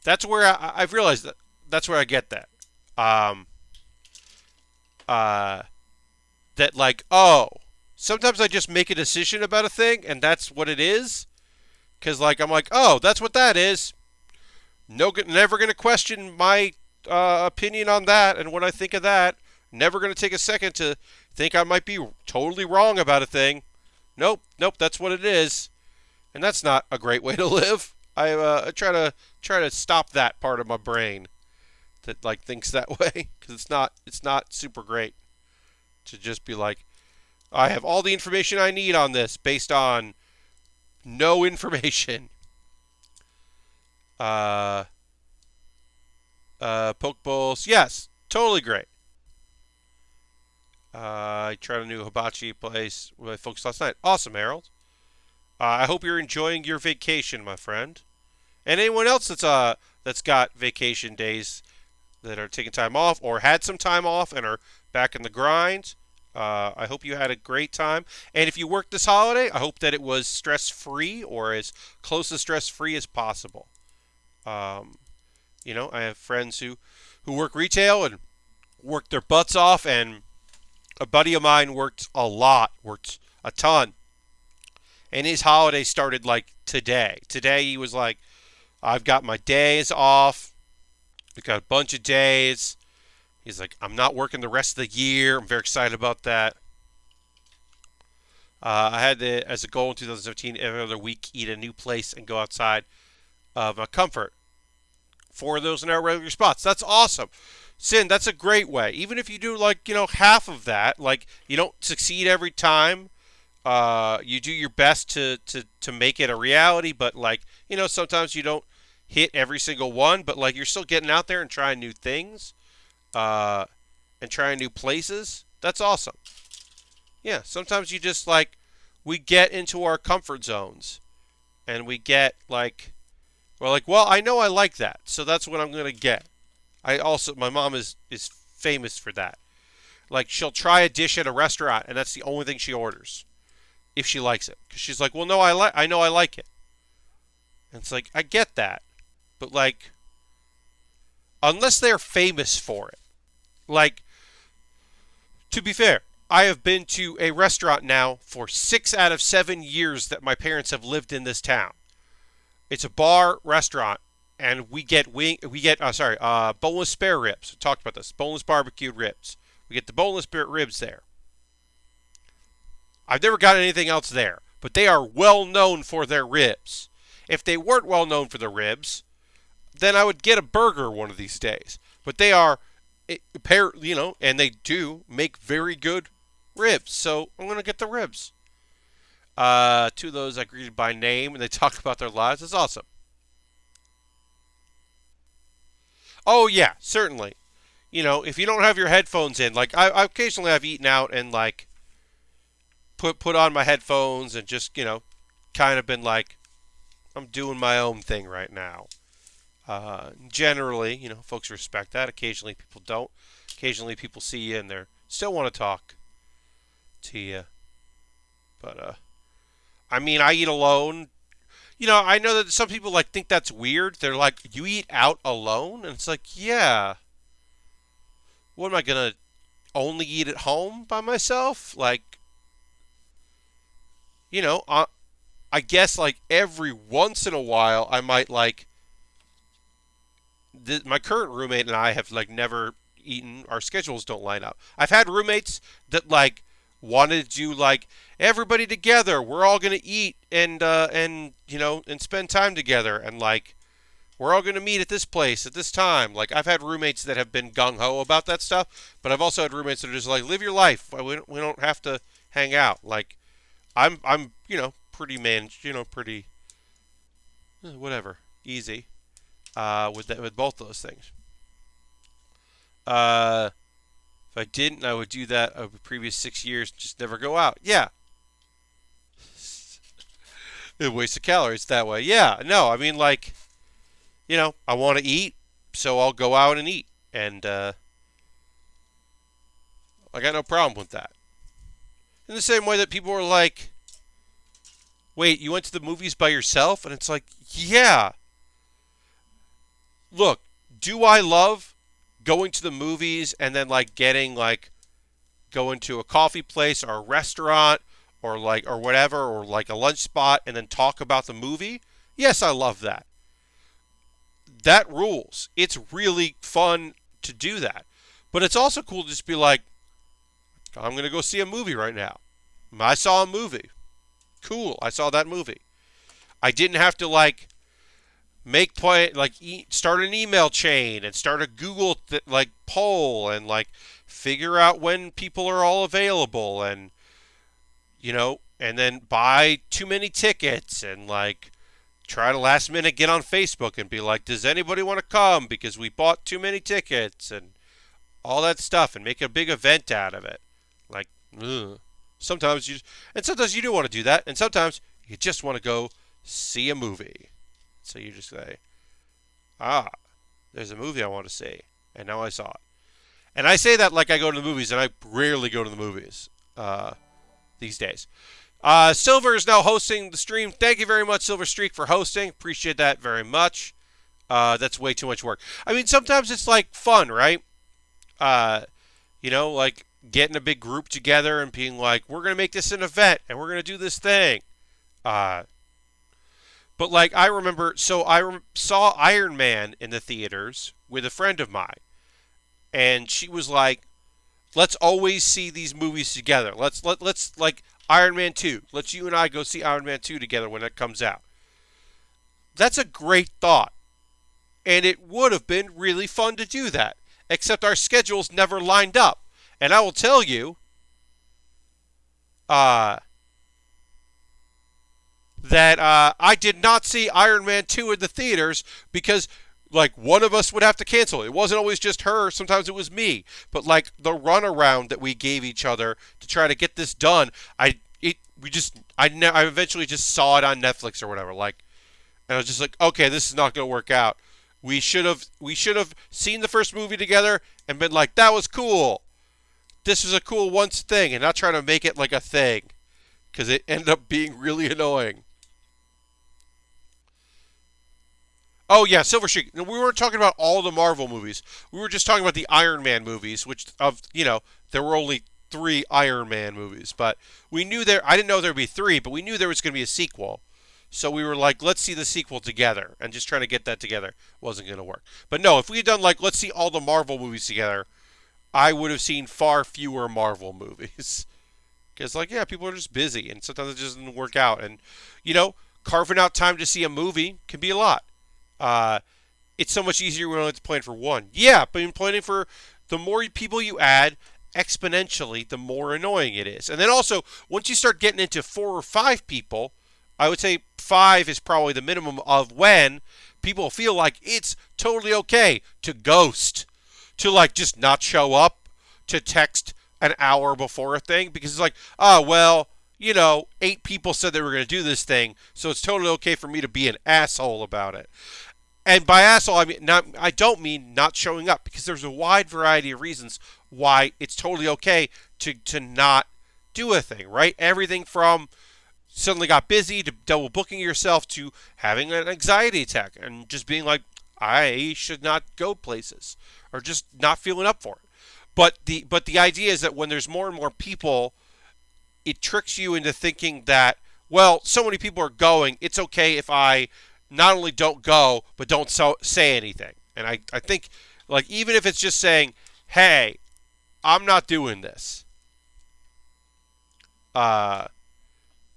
that's where I've realized that's where I get that. That like, oh, sometimes I just make a decision about a thing, and that's what it is. Because like, I'm like, oh, that's what that is. Never going to question my opinion on that and what I think of that. Never going to take a second to think I might be totally wrong about a thing. Nope, that's what it is. And that's not a great way to live. I try to stop that part of my brain that like thinks that way, because it's not super great to just be like, I have all the information I need on this based on no information. Pokeballs, yes, totally great. I tried a new hibachi place with my folks last night. Awesome, Harold. I hope you're enjoying your vacation, my friend. And anyone else that's got vacation days that are taking time off or had some time off and are back in the grind. I hope you had a great time. And if you worked this holiday, I hope that it was stress-free or as close to stress-free as possible. I have friends who work retail and work their butts off, and a buddy of mine worked a ton. And his holiday started like today. Today he was like, I've got my days off. We've got a bunch of days. He's like, I'm not working the rest of the year. I'm very excited about that. I had to, as a goal in 2017, every other week eat a new place and go outside of my comfort. Four of those in our regular spots. That's awesome. Sin, that's a great way. Even if you do like, half of that, like you don't succeed every time, you do your best to make it a reality, but like, sometimes you don't hit every single one, but like you're still getting out there and trying new things, uh, and trying new places. That's awesome. Yeah, sometimes you just like, we get into our comfort zones and we get like, we're like, well, I know I like that, so that's what I'm gonna get. My mom is famous for that. Like she'll try a dish at a restaurant and that's the only thing she orders if she likes it, because she's like, well, no, I know I like it. And it's like, I get that, but like, unless they're famous for it, like, to be fair, I have been to a restaurant now for 6 out of 7 years that my parents have lived in this town. It's a bar restaurant, and boneless spare ribs. We talked about this. Boneless barbecued ribs. We get the boneless ribs there. I've never got anything else there, but they are well known for their ribs. If they weren't well known for their ribs, then I would get a burger one of these days. But they are, and they do make very good ribs, so I'm gonna get the ribs. Two of those I greeted by name, and they talk about their lives. It's awesome. Oh yeah, certainly. If you don't have your headphones in, like I occasionally I've eaten out and like put on my headphones and just kind of been like, I'm doing my own thing right now. Generally, folks respect that. Occasionally people don't. Occasionally people see you and they still want to talk to you. But I mean, I eat alone. I know that some people like think that's weird. They're like, you eat out alone? And it's like, yeah. What am I gonna only eat at home by myself? Like, I guess like every once in a while I might like. My current roommate and I have like never eaten. Our schedules don't line up. I've had roommates that like wanted to do like everybody together. We're all gonna eat and spend time together and like we're all gonna meet at this place at this time. Like I've had roommates that have been gung ho about that stuff, but I've also had roommates that are just like live your life. We don't have to hang out. Like I'm pretty pretty whatever easy with both those things. If I didn't, I would do that over the previous 6 years, just never go out. Yeah, a waste of calories that way. Yeah, no, I mean like, I want to eat, so I'll go out and eat, and I got no problem with that. In the same way that people are like, wait, you went to the movies by yourself? And it's like, yeah. Look, do I love going to the movies and then like getting like going to a coffee place or a restaurant or whatever or like a lunch spot and then talk about the movie? Yes, I love that. That rules. It's really fun to do that. But it's also cool to just be like, I'm going to go see a movie right now. I saw a movie. Cool. I saw that movie. I didn't have to like start an email chain and start a Google poll and like figure out when people are all available and and then buy too many tickets and like try to last minute get on Facebook and be like, does anybody want to come because we bought too many tickets and all that stuff and make a big event out of it. Like, ugh. Sometimes you do want to do that, and sometimes you just want to go see a movie. So you just say, there's a movie I want to see, and now I saw it. And I say that like I go to the movies, and I rarely go to the movies these days. Silver is now hosting the stream. Thank you very much, Silver Streak, for hosting. Appreciate that very much. That's way too much work. I mean, sometimes it's like fun, right? Like getting a big group together and being like, we're going to make this an event and we're going to do this thing. But like I remember, so saw Iron Man in the theaters with a friend of mine, and she was like, "Let's always see these movies together. Let's like Iron Man 2. Let's you and I go see Iron Man 2 together when it comes out. That's a great thought. And it would have been really fun to do that. Except our schedules never lined up. And I will tell you uh, that I did not see Iron Man 2 in the theaters because like one of us would have to cancel. It wasn't always just her, sometimes it was me. But like the runaround that we gave each other to try to get this done, I eventually just saw it on Netflix or whatever. Like, and I was just like, okay, this is not going to work out. We should have seen the first movie together and been like, that was cool. This is a cool once thing, and not trying to make it like a thing, because it ended up being really annoying. Oh yeah, Silver Streak. We weren't talking about all the Marvel movies. We were just talking about the Iron Man movies, which there were only 3 Iron Man movies, but we knew there. I didn't know there'd be 3, but we knew there was going to be a sequel. So we were like, let's see the sequel together, and just trying to get that together wasn't going to work. But no, if we had done like, let's see all the Marvel movies together, I would have seen far fewer Marvel movies. Because like, yeah, people are just busy, and sometimes it just doesn't work out. And carving out time to see a movie can be a lot. Uh, it's so much easier when only to plan for one. Yeah, but in planning for the more people you add exponentially, the more annoying it is. And then also, once you start getting into 4 or 5 people, I would say 5 is probably the minimum of when people feel like it's totally okay to ghost, to like just not show up, to text an hour before a thing because it's like, oh, well, 8 people said they were going to do this thing, so it's totally okay for me to be an asshole about it. And by asshole, I don't mean not showing up because there's a wide variety of reasons why it's totally okay to not do a thing, right? Everything from suddenly got busy to double booking yourself to having an anxiety attack and just being like, I should not go places or just not feeling up for it. But the idea is that when there's more and more people, it tricks you into thinking that, well, so many people are going, it's okay if I not only don't go, but don't say anything. And I think, like, even if it's just saying, hey, I'm not doing this,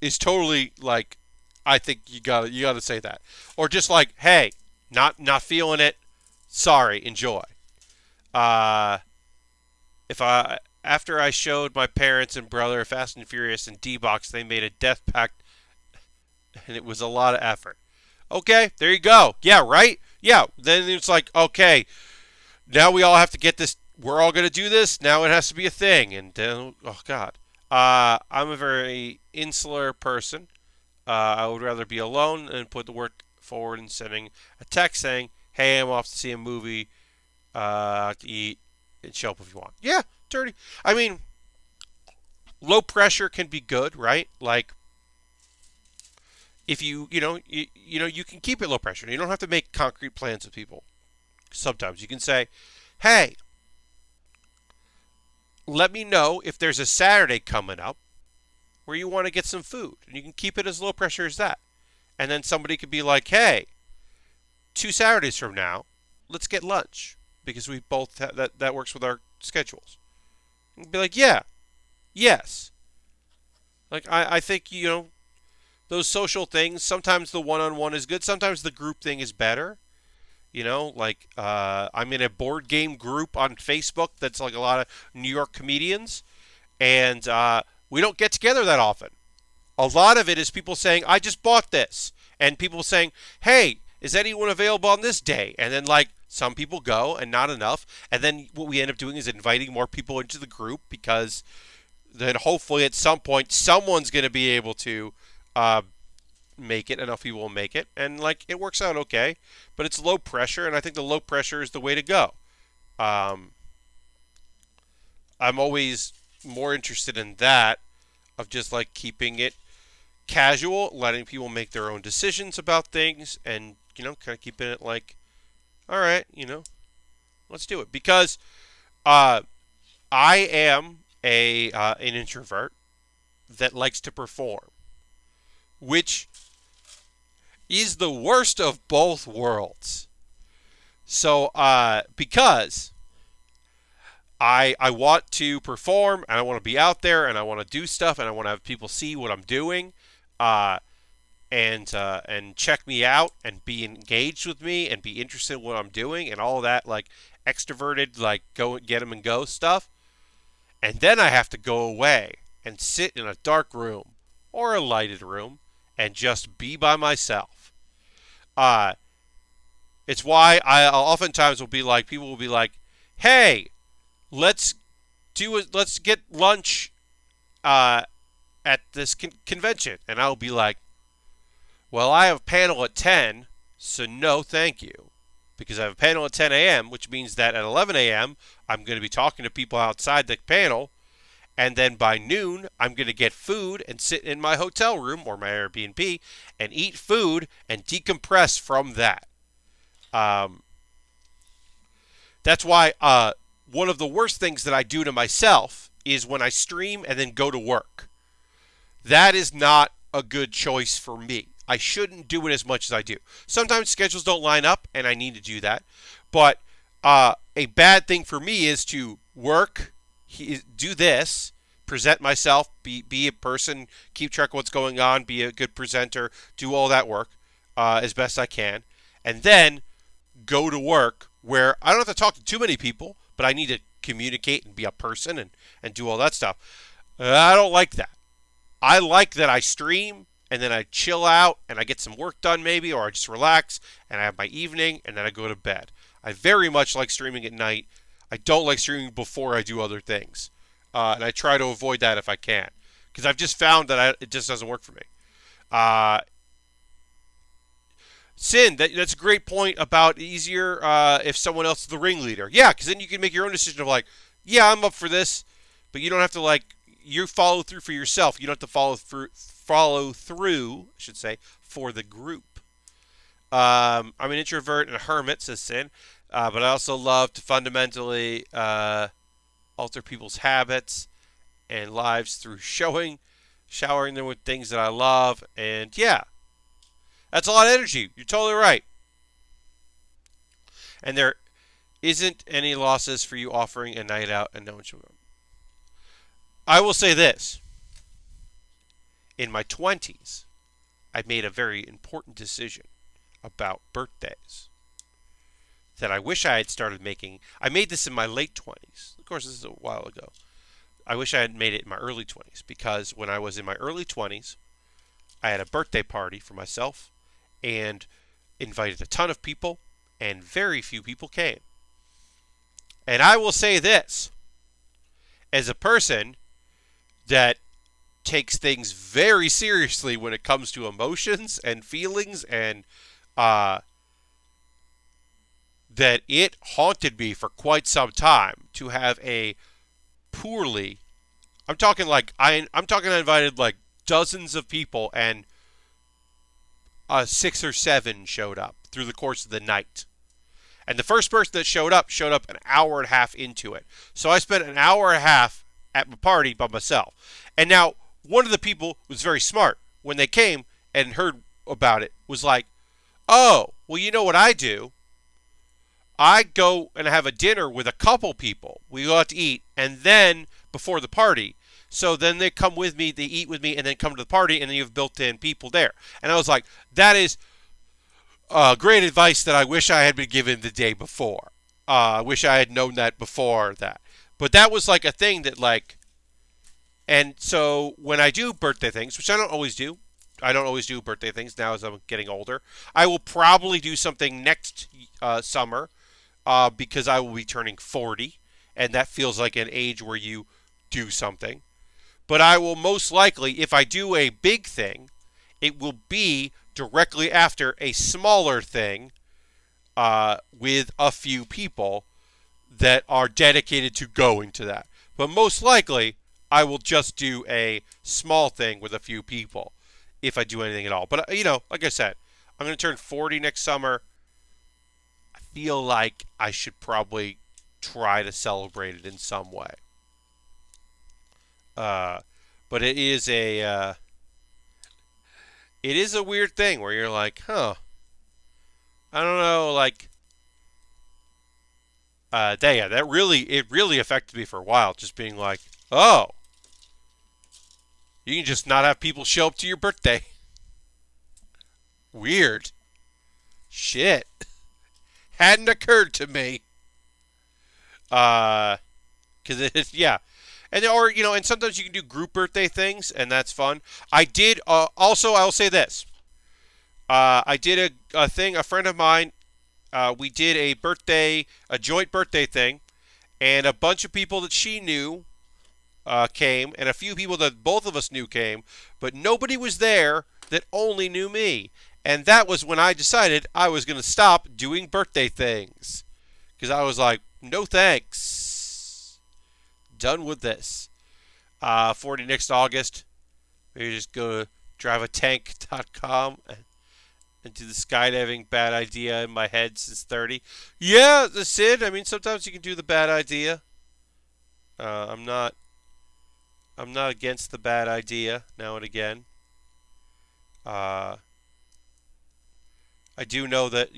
is totally, like, I think you gotta say that. Or just like, hey, not feeling it, sorry, enjoy. Uh, if I After I showed my parents and brother Fast and Furious and D-Box, they made a death pact, and it was a lot of effort. Okay, there you go. Yeah, right? Yeah, then it's like, okay, now we all have to get this. We're all going to do this. Now it has to be a thing. And, oh, God. I'm a very insular person. I would rather be alone and put the work forward and sending a text saying, hey, I'm off to see a movie, to eat, and show up if you want. Yeah, dirty. I mean, low pressure can be good, right? Like, if you can keep it low pressure. You don't have to make concrete plans with people. Sometimes you can say, hey, let me know if there's a Saturday coming up where you want to get some food. And you can keep it as low pressure as that. And then somebody could be like, hey, 2 Saturdays from now, let's get lunch. Because we both that works with our schedules. And be like, yeah, yes. Like, I think, those social things, sometimes the one-on-one is good. Sometimes the group thing is better. Like, I'm in a board game group on Facebook that's like a lot of New York comedians. And we don't get together that often. A lot of it is people saying, I just bought this. And people saying, hey, is anyone available on this day? And then, like, some people go and not enough. And then what we end up doing is inviting more people into the group because then hopefully at some point someone's going to be able to make it. Enough people will make it. And, like, it works out okay. But it's low pressure, and I think the low pressure is the way to go. I'm always more interested in that, of just, like, keeping it casual, letting people make their own decisions about things, and, kind of keeping it like, all right, let's do it. Because I am an introvert that likes to perform, which is the worst of both worlds. So, because I want to perform and I want to be out there and I want to do stuff and I want to have people see what I'm doing, uh, and check me out and be engaged with me and be interested in what I'm doing and all of that like extroverted like go get them and go stuff. And then I have to go away and sit in a dark room or a lighted room and just be by myself. Uh, it's why I oftentimes will be like, people will be like, "Hey, let's do it. Let's get lunch uh, at this convention," and I'll be like, "Well, I have a panel at 10, so no, thank you." Because I have a panel at 10 a.m., which means that at 11 a.m., I'm going to be talking to people outside the panel. And then by noon, I'm going to get food and sit in my hotel room or my Airbnb and eat food and decompress from that. Um, that's why one of the worst things that I do to myself is when I stream and then go to work. That is not a good choice for me. I shouldn't do it as much as I do. Sometimes schedules don't line up and I need to do that. But a bad thing for me is to work, do this, present myself, be a person, keep track of what's going on, be a good presenter, do all that work as best I can, and then go to work where I don't have to talk to too many people, but I need to communicate and be a person and do all that stuff. I don't like that. I like that I stream and then I chill out and I get some work done maybe, or I just relax and I have my evening and then I go to bed. I very much like streaming at night. I don't like streaming before I do other things. And I try to avoid that if I can. Because I've just found that it just doesn't work for me. Sin, that's a great point about easier if someone else is the ringleader. Yeah, because then you can make your own decision of like, yeah, I'm up for this. But you don't have to like, you follow through for yourself. You don't have to follow through, I should say, for the group. I'm an introvert and a hermit, says Sin. But I also love to fundamentally alter people's habits and lives through showering them with things that I love. And yeah, that's a lot of energy. You're totally right. And there isn't any losses for you offering a night out and no one should go. I will say this. In my 20s, I made a very important decision about birthdays that I wish I had started making. I made this in my late 20s. Of course, this is a while ago. I wish I had made it in my early 20s because when I was in my early 20s, I had a birthday party for myself and invited a ton of people, and very few people came. And I will say this, as a person that takes things very seriously when it comes to emotions and feelings and that it haunted me for quite some time to have a poorly, I'm talking I invited like dozens of people and 6 or 7 showed up through the course of the night. And the first person that showed up an hour and a half into it. So I spent an hour and a half at my party by myself. And now one of the people was very smart. When they came and heard about it, was like, "Oh, well, you know what I do? I go and have a dinner with a couple people. We go out to eat, and then before the party. So then they come with me, they eat with me, and then come to the party, and then you have built-in people there." And I was like, that is great advice that I wish I had been given the day before. I wish I had known that before that. But that was like a thing that like, and so when I do birthday things, which I don't always do birthday things now as I'm getting older. I will probably do something next summer because I will be turning 40, and that feels like an age where you do something. But I will most likely, if I do a big thing, it will be directly after a smaller thing with a few people that are dedicated to going to that. But most likely, I will just do a small thing with a few people if I do anything at all. But, like I said, I'm going to turn 40 next summer. I feel like I should probably try to celebrate it in some way. But it is a weird thing where you're like, I don't know, like, that really affected me for a while. Just being like, oh, you can just not have people show up to your birthday. Weird. Shit. Hadn't occurred to me. Cause yeah. And or and sometimes you can do group birthday things, and that's fun. I did also. I'll say this. I did a thing. A friend of mine. We did a joint birthday thing, and a bunch of people that she knew came, and a few people that both of us knew came, but nobody was there that only knew me. And that was when I decided I was going to stop doing birthday things. Because I was like, no thanks. Done with this. 40 next August. Maybe just go to driveatank.com and do the skydiving bad idea in my head since 30. Yeah, the Sid. I mean, sometimes you can do the bad idea. I'm not against the bad idea now and again. I do know that,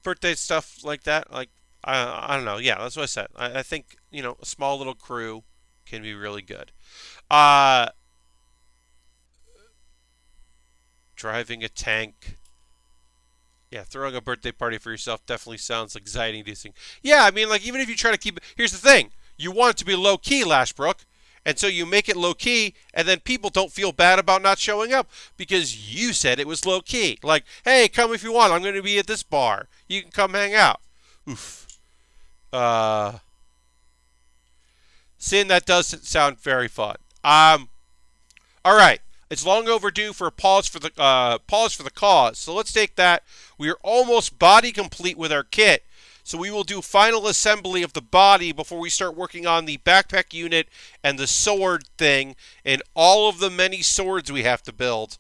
birthday stuff like that. Like, I don't know. Yeah, that's what I said. I think, a small little crew can be really good. Driving a tank. Yeah, throwing a birthday party for yourself definitely sounds anxiety-inducing. Yeah, I mean, like, even if you try to keep it... Here's the thing. You want it to be low-key, Lashbrook. And so you make it low-key, and then people don't feel bad about not showing up because you said it was low-key. Like, hey, come if you want. I'm going to be at this bar. You can come hang out. Oof. Sin, that does sound very fun. All right. It's long overdue for a pause for the cause. So let's take that. We are almost body complete with our kit. So we will do final assembly of the body before we start working on the backpack unit and the sword thing and all of the many swords we have to build.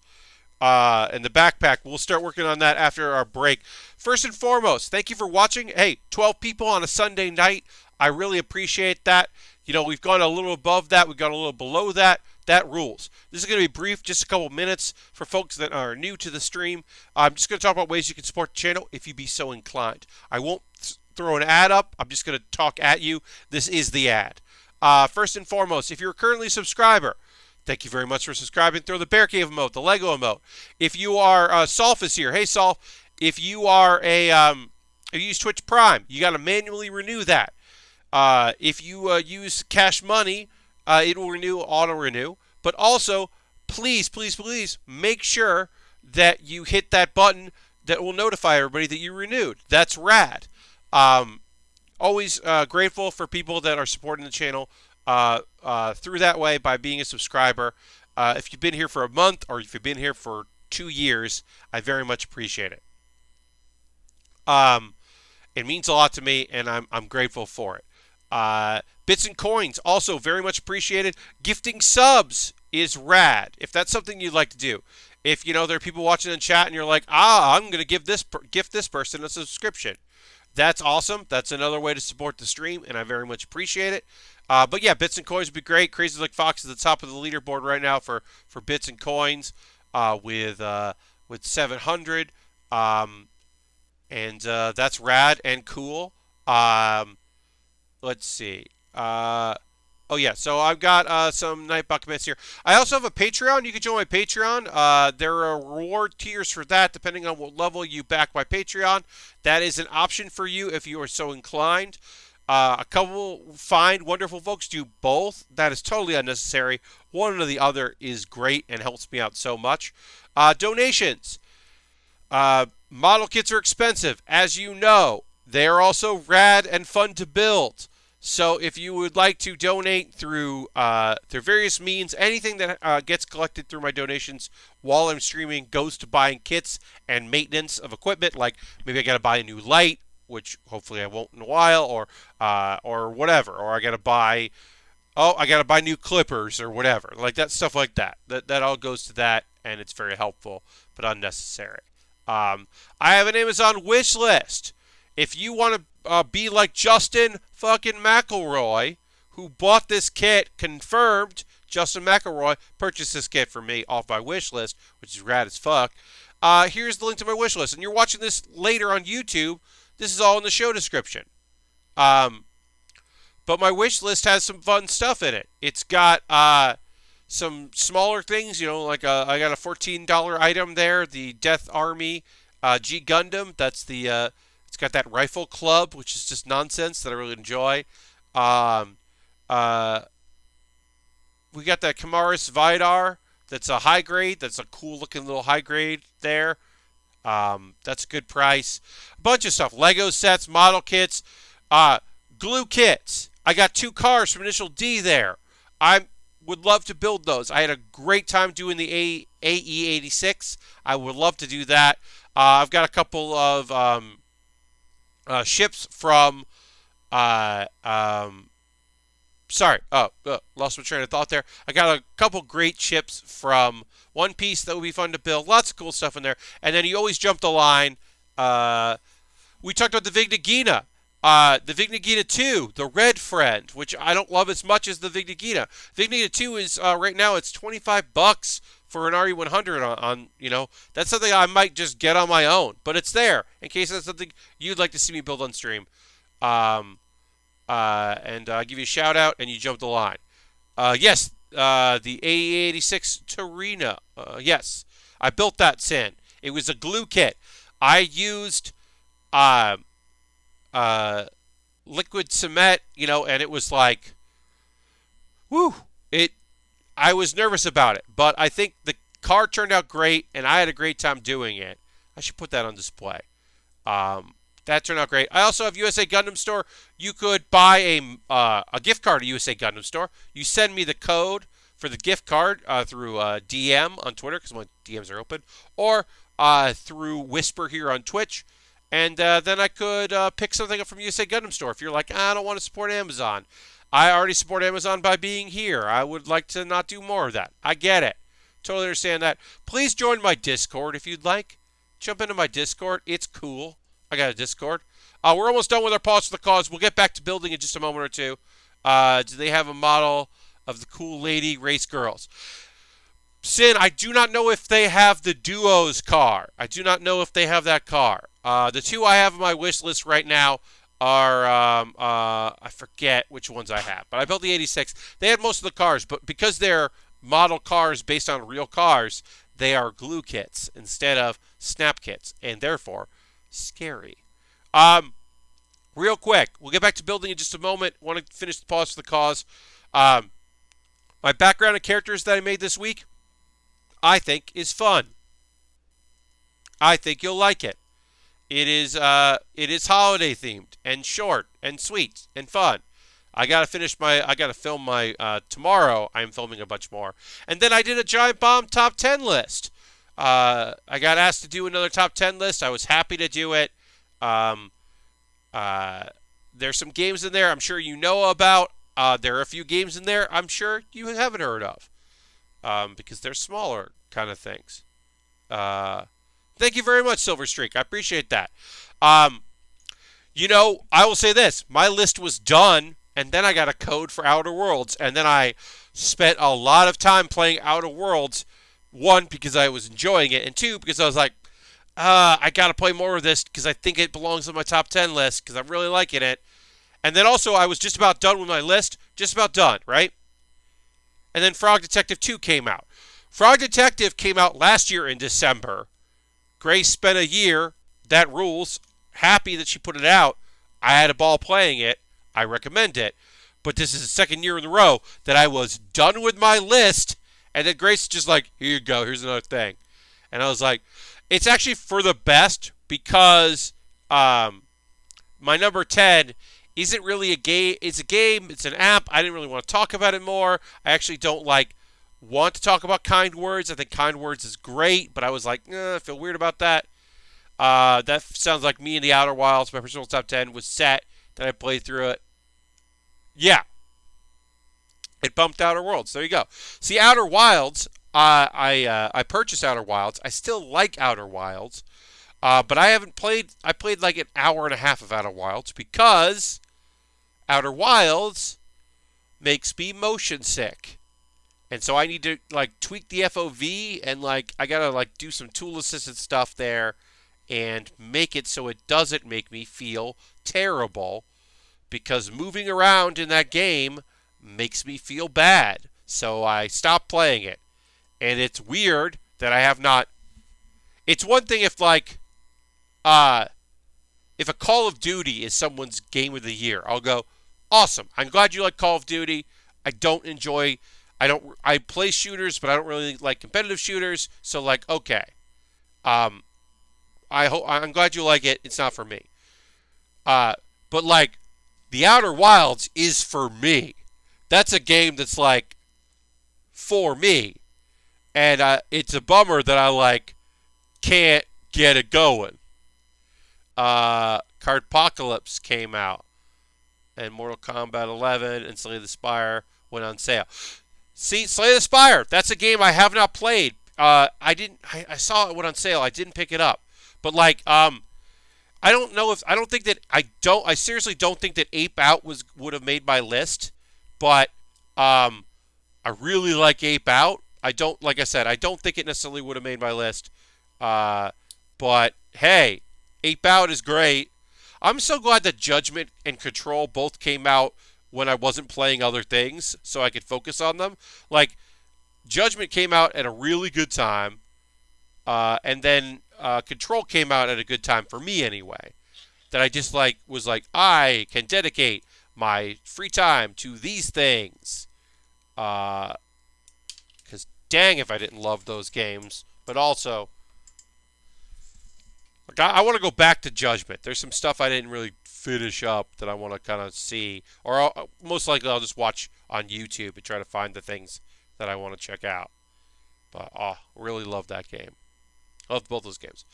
And the backpack, we'll start working on that after our break. First and foremost, thank you for watching. Hey, 12 people on a Sunday night. I really appreciate that. We've gone a little above that. We've gone a little below that. That rules. This is going to be brief, just a couple minutes for folks that are new to the stream. I'm just going to talk about ways you can support the channel if you be so inclined. I won't throw an ad up. I'm just going to talk at you. This is the ad. First and foremost, if you're currently a subscriber, thank you very much for subscribing. Throw the Bear Cave emote, the Lego emote. If you are, Solf is here. Hey, Solf. If you are if you use Twitch Prime, you got to manually renew that. If you use Cash Money, it will auto-renew. But also, please, please, please make sure that you hit that button that will notify everybody that you renewed. That's rad. Always grateful for people that are supporting the channel through that way by being a subscriber. If you've been here for a month or if you've been here for 2 years, I very much appreciate it. It means a lot to me, and I'm grateful for it. Bits and coins, also very much appreciated. Gifting subs is rad, if that's something you'd like to do. If, there are people watching in chat and you're like, I'm going to gift this person a subscription. That's awesome. That's another way to support the stream, and I very much appreciate it. But yeah, bits and coins would be great. Crazy Like Fox is at the top of the leaderboard right now for bits and coins with 700. And that's rad and cool. Let's see. Oh, yeah. So I've got some night buckets here. I also have a Patreon. You can join my Patreon. There are reward tiers for that, depending on what level you back my Patreon. That is an option for you if you are so inclined. A couple fine, wonderful folks do both. That is totally unnecessary. One or the other is great and helps me out so much. Donations. Model kits are expensive. As you know, they are also rad and fun to build. So if you would like to donate through various means, anything that gets collected through my donations while I'm streaming goes to buying kits and maintenance of equipment. Like maybe I got to buy a new light, which hopefully I won't in a while, or whatever. Or I got to buy new clippers or whatever. Like that stuff like that. That all goes to that, and it's very helpful but unnecessary. I have an Amazon wish list. If you want to be like Justin fucking McElroy, who bought this kit, confirmed, Justin McElroy purchased this kit for me off my wish list, which is rad as fuck. here's the link to my wish list. And you're watching this later on YouTube. This is all in the show description. But my wish list has some fun stuff in it. It's got some smaller things, like I got a $14 item there, the Death Army G Gundam. That's it's got that rifle club, which is just nonsense that I really enjoy. Um, uh, we got that Kamaris Vidar. That's a high grade. That's a cool looking little high grade there. That's a good price. A bunch of stuff. Lego sets, model kits, glue kits. I got 2 cars from Initial D there. I would love to build those. I had a great time doing the AE86. I would love to do that. I've got a couple of ships from lost my train of thought there. I got a couple great ships from One Piece that would be fun to build. Lots of cool stuff in there. And then you always jump the line. We talked about the Vig Nagina. The Vig Nagina 2, the Red Friend, which I don't love as much as the Vig Nagina. Vig Nagina 2 is, right now, it's $25 for an RE100 on that's something I might just get on my own. But it's there, in case that's something you'd like to see me build on stream. And I'll give you a shout out, and you jump the line. Yes, the AE86 Torina. Yes, I built that Sin. It was a glue kit. I used liquid cement, and it was like, whoo! I was nervous about it, but I think the car turned out great, and I had a great time doing it. I should put that on display. That turned out great. I also have USA Gundam Store. You could buy a gift card at USA Gundam Store. You send me the code for the gift card through DM on Twitter, because my DMs are open, or through Whisper here on Twitch. And then I could pick something up from USA Gundam Store. If you're like, I don't want to support Amazon. I already support Amazon by being here. I would like to not do more of that. I get it. Totally understand that. Please join my Discord if you'd like. Jump into my Discord. It's cool. I got a Discord. We're almost done with our pause for the cause. We'll get back to building in just a moment or two. Do they have a model of the cool lady race girls? Sin, I do not know if they have the Duos car. I do not know if they have that car. The 2 I have on my wish list right now are, I forget which ones I have. But I built the 86. They had most of the cars, but because they're model cars based on real cars, they are glue kits instead of snap kits, and therefore scary. Real quick, we'll get back to building in just a moment. Want to finish the pause for the cause. My background and characters that I made this week, I think is fun. I think you'll like it. It is holiday themed and short and sweet and fun. I gotta film my tomorrow. I'm filming a bunch more, and then I did a Giant Bomb top 10 list. I got asked to do another top 10 list. I was happy to do it. There's some games in there I'm sure you know about. There are a few games in there I'm sure you haven't heard of, because they're smaller kind of things. Thank you very much, Silver Streak. I appreciate that. I will say this. My list was done, and then I got a code for Outer Worlds, and then I spent a lot of time playing Outer Worlds. 1, because I was enjoying it, and 2, because I was like, I got to play more of this because I think it belongs on my top 10 list because I'm really liking it. And then also, I was just about done with my list. Just about done, right? And then Frog Detective 2 came out. Frog Detective came out last year in December. Grace spent a year. That rules. Happy that she put it out. I had a ball playing it. I recommend it. But this is the second year in a row that I was done with my list. And then Grace is just like, here you go. Here's another thing. And I was like, it's actually for the best because my number 10 isn't really a game. It's a game. It's an app. I didn't really want to talk about it more. I actually don't want to talk about Kind Words. I think Kind Words is great, but I was like, I feel weird about that. That sounds like me in the Outer Wilds. My personal top 10 was set. Then I played through it. Yeah. It bumped Outer Worlds. There you go. See, Outer Wilds, I purchased Outer Wilds. I still like Outer Wilds. But I haven't played. I played like an hour and a half of Outer Wilds because Outer Wilds makes me motion sick. And so I need to like tweak the FOV and like I gotta like do some tool assisted stuff there and make it so it doesn't make me feel terrible because moving around in that game makes me feel bad. So I stopped playing it. And it's weird that I have not. It's one thing uh if a Call of Duty is someone's game of the year, I'll go, awesome. I'm glad you like Call of Duty. I play shooters, but I don't really like competitive shooters. So like, okay. I'm glad you like it. It's not for me. But like The Outer Wilds is for me. That's a game that's like for me. And it's a bummer that I like can't get it going. Cardpocalypse came out, and Mortal Kombat 11 and Slay the Spire went on sale. See, Slay the Spire, that's a game I have not played. I saw it went on sale. I didn't pick it up, but like, I seriously don't think that Ape Out would have made my list, but I really like Ape Out. Like I said, I don't think it necessarily would have made my list, but hey, Ape Out is great. I'm so glad that Judgment and Control both came out when I wasn't playing other things, so I could focus on them. Like, Judgment came out at a really good time, and then Control came out at a good time for me anyway. That I just was like, I can dedicate my free time to these things. Because dang if I didn't love those games. But also, I want to go back to Judgment. There's some stuff I didn't really finish up that I want to kind of see. Or most likely I'll just watch on YouTube and try to find the things that I want to check out. But, really love that game. Loved both those games.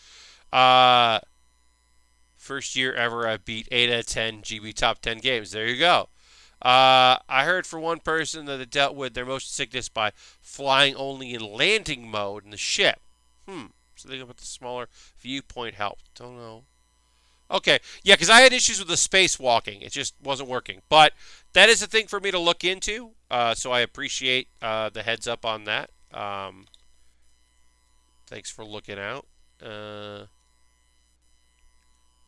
First year ever I beat 8 out of 10 GB top 10 games. There you go. I heard from one person that it dealt with their motion sickness by flying only in landing mode in the ship. So they got the smaller viewpoint helped. Don't know. Okay. Yeah, because I had issues with the spacewalking. It just wasn't working. But that is a thing for me to look into. So I appreciate the heads up on that. Thanks for looking out. All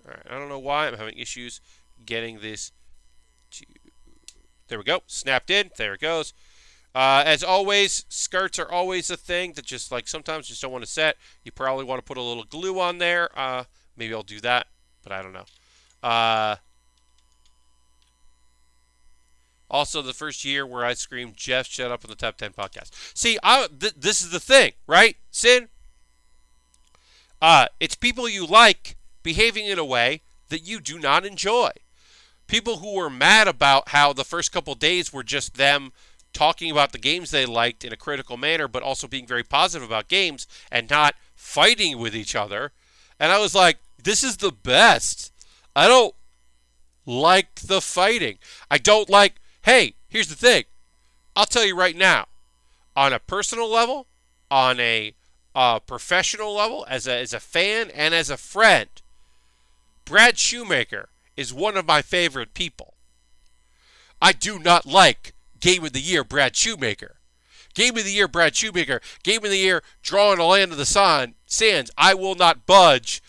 right. I don't know why I'm having issues getting this to... There we go. Snapped in. There it goes. As always, skirts are always a thing that just sometimes just don't want to set. You probably want to put a little glue on there. Maybe I'll do that, but I don't know. Also, the first year where I screamed, Jeff, shut up on the top 10 podcast. See, this is the thing, right, Sin? It's people you like behaving in a way that you do not enjoy. People who were mad about how the first couple days were just them talking about the games they liked in a critical manner, but also being very positive about games and not fighting with each other. And I was like, this is the best. I don't like the fighting. I don't like, hey, here's the thing. I'll tell you right now, on a personal level, on a professional level, as a fan and as a friend, Brad Shoemaker is one of my favorite people. I do not like Game of the Year Brad Shoemaker. Game of the Year Brad Shoemaker. Game of the Year Drawing a Land of the Sands. I will not budge.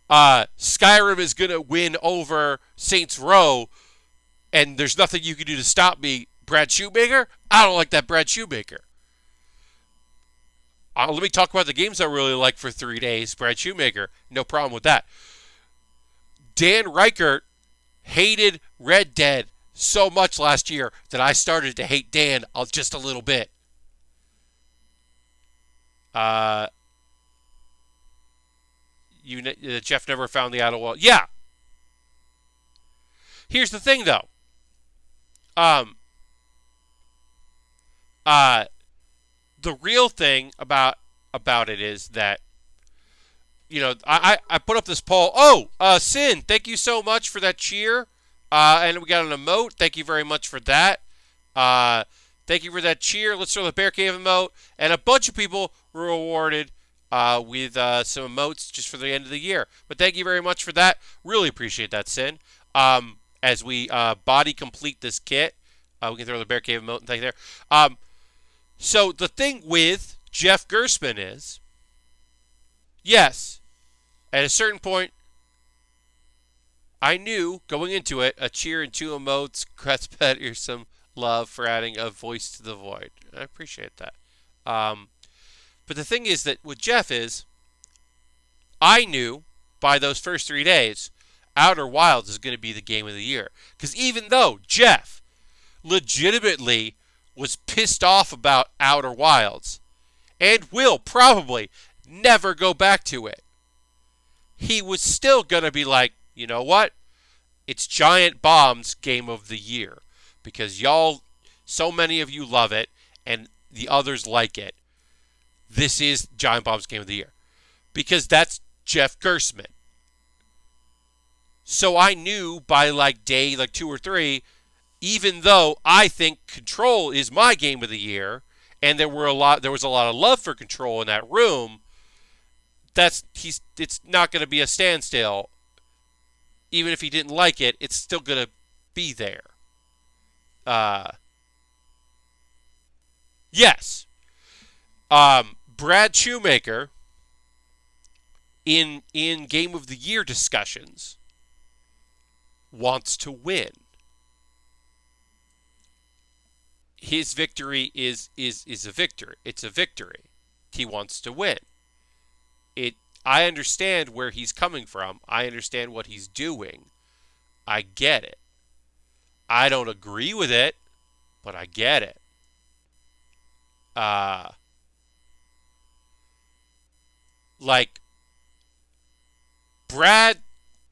Skyrim is going to win over Saints Row, and there's nothing you can do to stop me. Brad Shoemaker? I don't like that Brad Shoemaker. Let me talk about the games I really like for 3 days. Brad Shoemaker. No problem with that. Dan Reichert hated Red Dead so much last year that I started to hate Dan just a little bit. Jeff never found the Outer Wall. Yeah. Here's the thing, though. The real thing about it is that, I put up this poll. Sin, thank you so much for that cheer. And we got an emote. Thank you very much for that. Thank you for that cheer. Let's throw the Bear Cave emote. And a bunch of people were awarded with some emotes just for the end of the year. But thank you very much for that. Really appreciate that, Sin. As we body complete this kit, we can throw the Bear Cave emote and thank you there. So the thing with Jeff Gerstmann is, yes, at a certain point, I knew going into it, a cheer and two emotes, Kretzpet, or some love for adding a voice to the void. I appreciate that. Um, but the thing is that with Jeff is, I knew by those first 3 days, Outer Wilds is going to be the game of the year. Because even though Jeff legitimately was pissed off about Outer Wilds and will probably never go back to it, he was still going to be like, you know what? It's Giant Bomb's game of the year because y'all, so many of you love it and the others like it. This is Giant Bomb's game of the year because that's Jeff Gerstmann. So I knew by day 2 or 3, even though I think Control is my game of the year, and there was a lot of love for Control in that room, it's not going to be a standstill. Even if he didn't like it, it's still going to be there. Yes. Brad Shoemaker in Game of the Year discussions wants to win. His victory is a victory. It's a victory. He wants to win. I understand where he's coming from. I understand what he's doing. I get it. I don't agree with it, but I get it.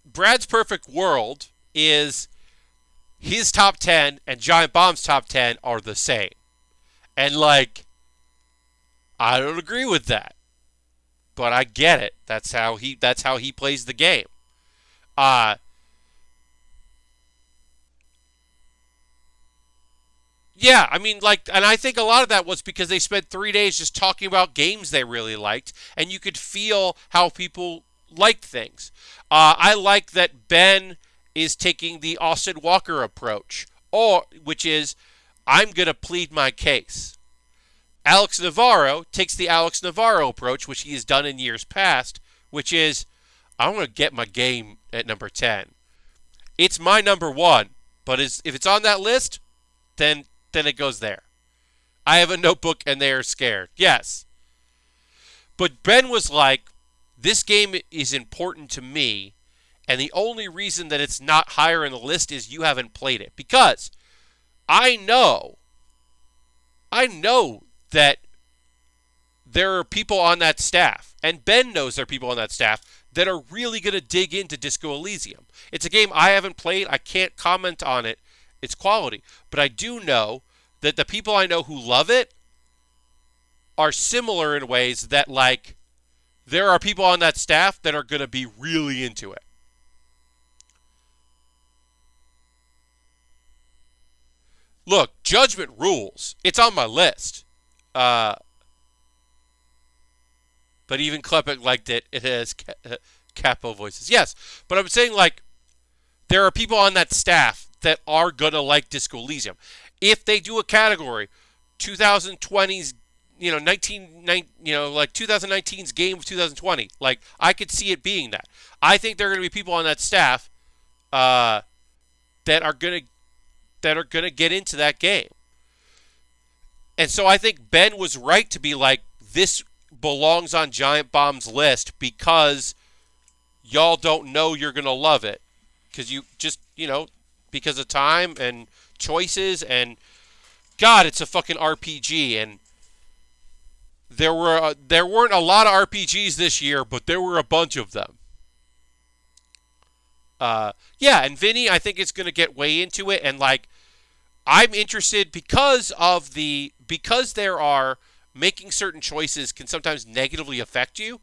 Brad's perfect world is his top 10 and Giant Bomb's top 10 are the same. And I don't agree with that. But I get it. That's how he plays the game. Yeah, I mean, and I think a lot of that was because they spent 3 days just talking about games they really liked, and you could feel how people liked things. I like that Ben is taking the Austin Walker approach, which is, I'm going to plead my case. Alex Navarro takes the Alex Navarro approach, which he has done in years past, which is, I'm going to get my game at number 10. It's my number 1, but if it's on that list, then it goes there. I have a notebook and they are scared. Yes. But Ben was like, this game is important to me, and the only reason that it's not higher in the list is you haven't played it. Because I know that there are people on that staff, and Ben knows there are people on that staff that are really going to dig into Disco Elysium. It's a game I haven't played. I can't comment on its quality. But I do know that the people I know who love it are similar in ways that, there are people on that staff that are going to be really into it. Look, Judgment rules. It's on my list. But even Klepek liked it. It has capo voices. Yes, but I'm saying, there are people on that staff that are going to like Disco Elysium. If they do a category, 2020's, 2019's game of 2020, I could see it being that. I think there are going to be people on that staff that are going to get into that game. And so I think Ben was right to be like, this belongs on Giant Bomb's list because y'all don't know you're going to love it. Because you just, because of time and choices and, God, it's a fucking RPG. And there weren't a lot of RPGs this year, but there were a bunch of them. And Vinny, I think it's going to get way into it. And, I'm interested because there are making certain choices can sometimes negatively affect you.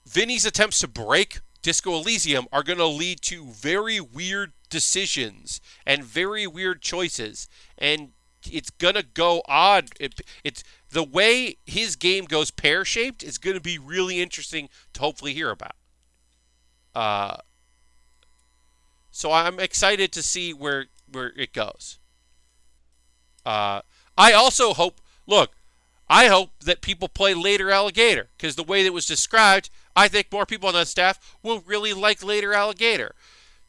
Vinny's attempts to break Disco Elysium are going to lead to very weird decisions and very weird choices, and it's going to go odd. It's the way his game goes pear-shaped is going to be really interesting to hopefully hear about. So I'm excited to see where it goes. I also hope, look, I hope that people play Later Alligator, because the way that it was described, I think more people on that staff will really like Later Alligator.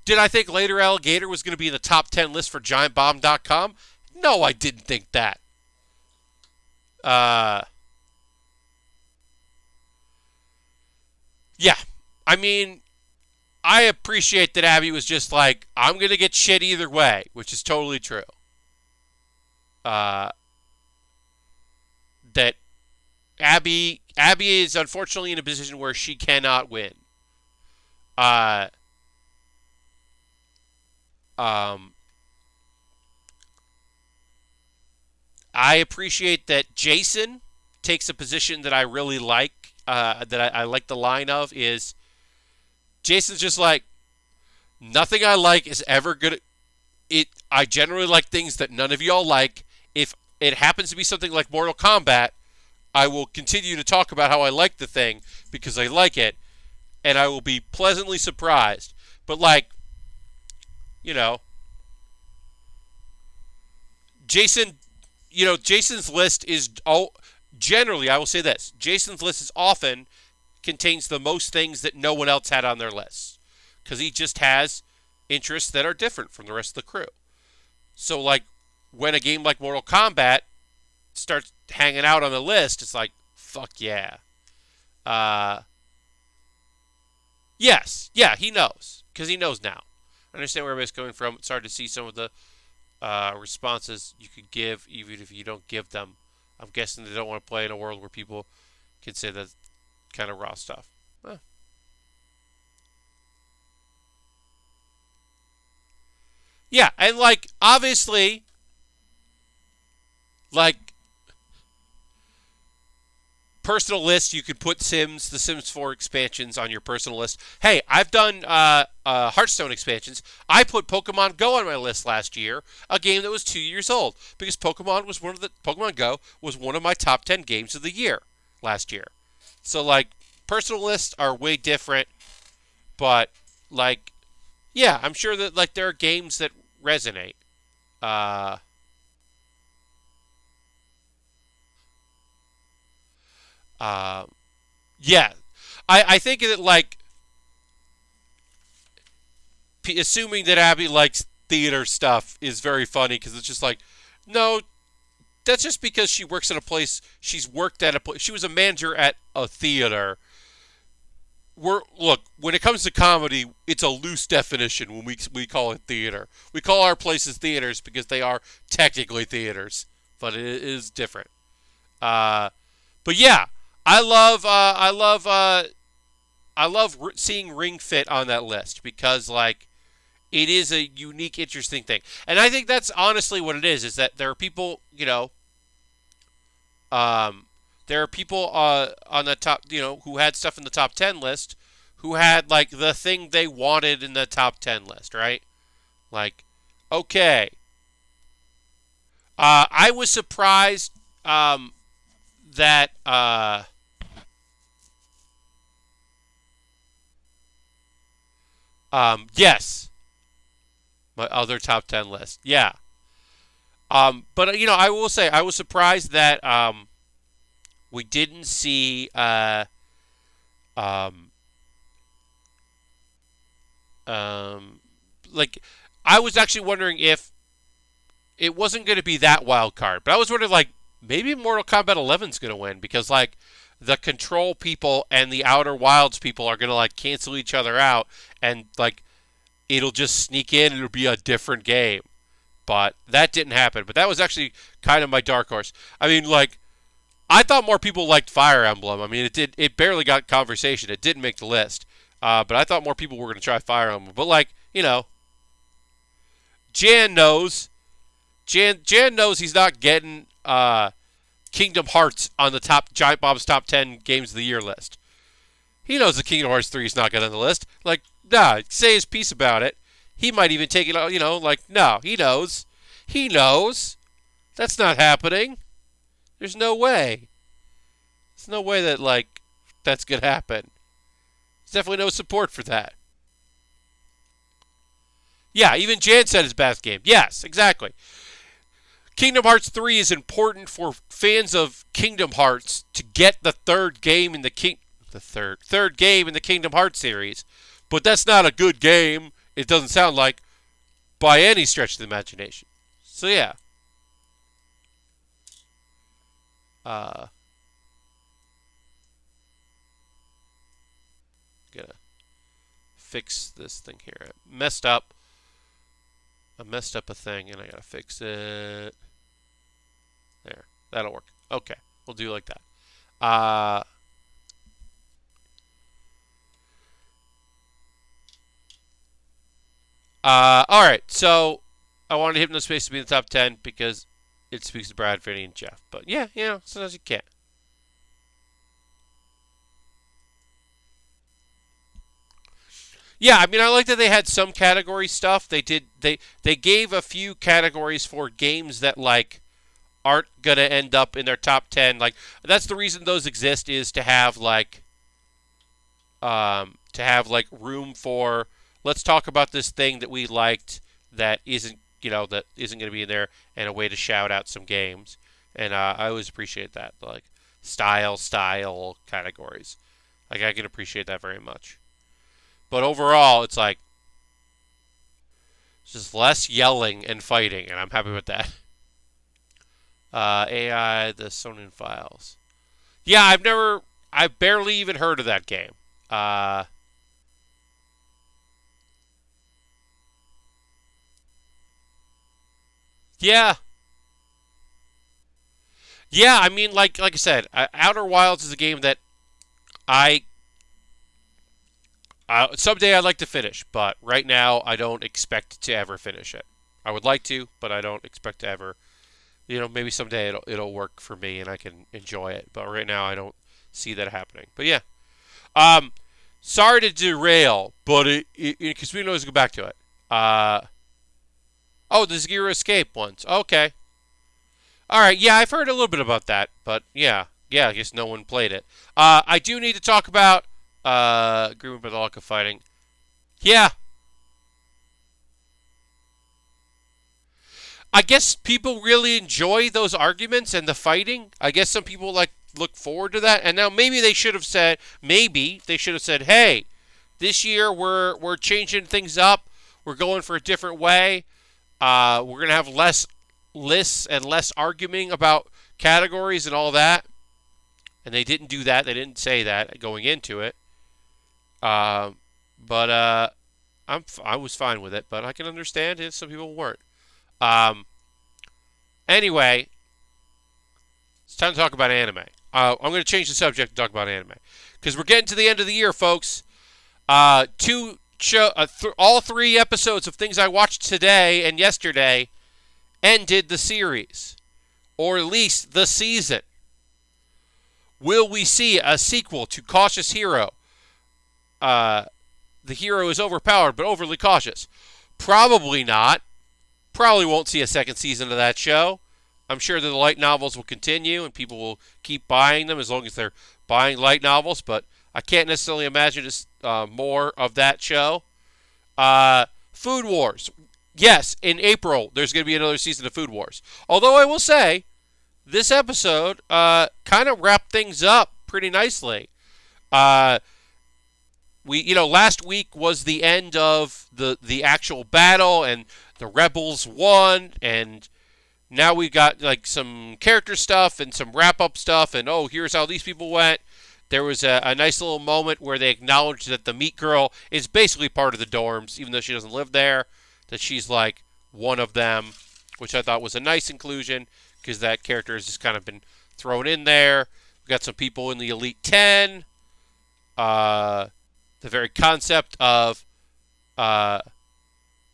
Did I think Later Alligator was going to be in the top 10 list for GiantBomb.com? No, I didn't think that. Uh, yeah. I mean, I appreciate that Abby was just like, I'm going to get shit either way, which is totally true. Uh, that Abby is unfortunately in a position where she cannot win. Uh, um, I appreciate that Jason takes a position that I really like, that I like the line of, is Jason's just like, nothing I like is ever good. I generally like things that none of y'all like. If it happens to be something like Mortal Kombat, I will continue to talk about how I like the thing because I like it, and I will be pleasantly surprised. But like, you know, Jason, Jason's list is generally, I will say this, Jason's list is often contains the most things that no one else had on their list because he just has interests that are different from the rest of the crew. So like when a game like Mortal Kombat starts hanging out on the list, it's like, fuck yeah. Yes, yeah, he knows because he knows now. I understand where everybody's coming from. It's hard to see some of the responses you could give even if you don't give them. I'm guessing they don't want to play in a world where people can say that kind of raw stuff. Huh. Yeah, and like obviously, like personal list, you could put the Sims 4 expansions on your personal list. Hey, I've done Hearthstone expansions. I put Pokemon Go on my list last year, a game that was 2 years old, because Pokemon Go was one of my top 10 games of the year last year. So like personal lists are way different, but like yeah, I'm sure that like there are games that resonate. Uh, uh, yeah, I think that like assuming that Abby likes theater stuff is very funny because it's just like, no, that's just because she works at a place. She's worked at a place. She was a manager at a theater. Look, when it comes to comedy, it's a loose definition when we call it theater. We call our places theaters because they are technically theaters, but it is different. Uh, but yeah, I love seeing Ring Fit on that list because like it is a unique, interesting thing, and I think that's honestly what it is. Is that there are people, um, there are people on the top, who had stuff in the top 10 list, who had like the thing they wanted in the top 10 list, right? Like, okay, I was surprised that yes, my other top 10 list, yeah. But I will say I was surprised that we didn't see um, like I was actually wondering if it wasn't going to be that wild card, but I was wondering like maybe Mortal Kombat 11 is going to win because like the Control people and the Outer Wilds people are going to like cancel each other out and like it'll just sneak in and it'll be a different game. But that didn't happen. But that was actually kind of my dark horse. I mean, like, I thought more people liked Fire Emblem. I mean, it barely got conversation. It didn't make the list. But I thought more people were going to try Fire Emblem. But, like, Jan knows. Jan knows he's not getting Kingdom Hearts on the Giant Bob's top 10 games of the year list. He knows that Kingdom Hearts 3 is not getting on the list. Like, nah, say his piece about it. He might even take it, like, no, he knows. He knows. That's not happening. There's no way. There's no way that, like, that's going to happen. There's definitely no support for that. Yeah, even Jan said his best game. Yes, exactly. Kingdom Hearts 3 is important for fans of Kingdom Hearts to get the third game in the third game in the Kingdom Hearts series. But that's not a good game. It doesn't sound like by any stretch of the imagination. So yeah. Uh gonna fix this thing here. I messed up a thing and I gotta fix it. There. That'll work. Okay. We'll do like that. Uh Alright, so I wanted Hypnospace to be in the top 10 because it speaks to Brad, Vinny, and Jeff. But yeah, sometimes you can't. Yeah, I mean, I like that they had some category stuff. They gave a few categories for games that like aren't gonna end up in their top 10. Like that's the reason those exist is to have like room for let's talk about this thing that we liked that isn't going to be in there and a way to shout out some games. And I always appreciate that, like style categories. Like I can appreciate that very much. But overall, it's like just less yelling and fighting, and I'm happy with that. AI, the Sonin Files. Yeah, I've barely even heard of that game. Yeah, yeah. I mean, like I said, Outer Wilds is a game that I someday I'd like to finish, but right now I don't expect to ever finish it. I would like to, but I don't expect to ever. Maybe someday it'll work for me and I can enjoy it, but right now I don't see that happening. But yeah, um, sorry to derail, but because we can always go back to it. Oh, the Zero Escape ones. Okay, all right. Yeah, I've heard a little bit about that, but yeah. I guess no one played it. I do need to talk about Agreement by the Lack of Fighting. Yeah, I guess people really enjoy those arguments and the fighting. I guess some people like look forward to that. And now maybe they should have said, "Hey, this year we're changing things up. We're going for a different way. We're gonna have less lists and less arguing about categories and all that." And they didn't do that. They didn't say that going into it. But I was fine with it. But I can understand if some people weren't. Um, anyway, it's time to talk about anime. I'm going to change the subject and talk about anime because we're getting to the end of the year, folks. All three episodes of things I watched today and yesterday ended the series, or at least the season. Will we see a sequel to Cautious Hero? The hero is overpowered but overly cautious. Probably not. Probably won't see a second season of that show. I'm sure that the light novels will continue and people will keep buying them as long as they're buying light novels, but I can't necessarily imagine more of that show. Food Wars. Yes, in April there's going to be another season of Food Wars. Although I will say, this episode kind of wrapped things up pretty nicely. Uh, last week was the end of the actual battle, and the rebels won, and now we got like some character stuff and some wrap up stuff, and here's how these people went. There was a nice little moment where they acknowledged that the meat girl is basically part of the dorms, even though she doesn't live there, that she's like one of them, which I thought was a nice inclusion because that character has just kind of been thrown in there. We got some people in the Elite 10. The very concept of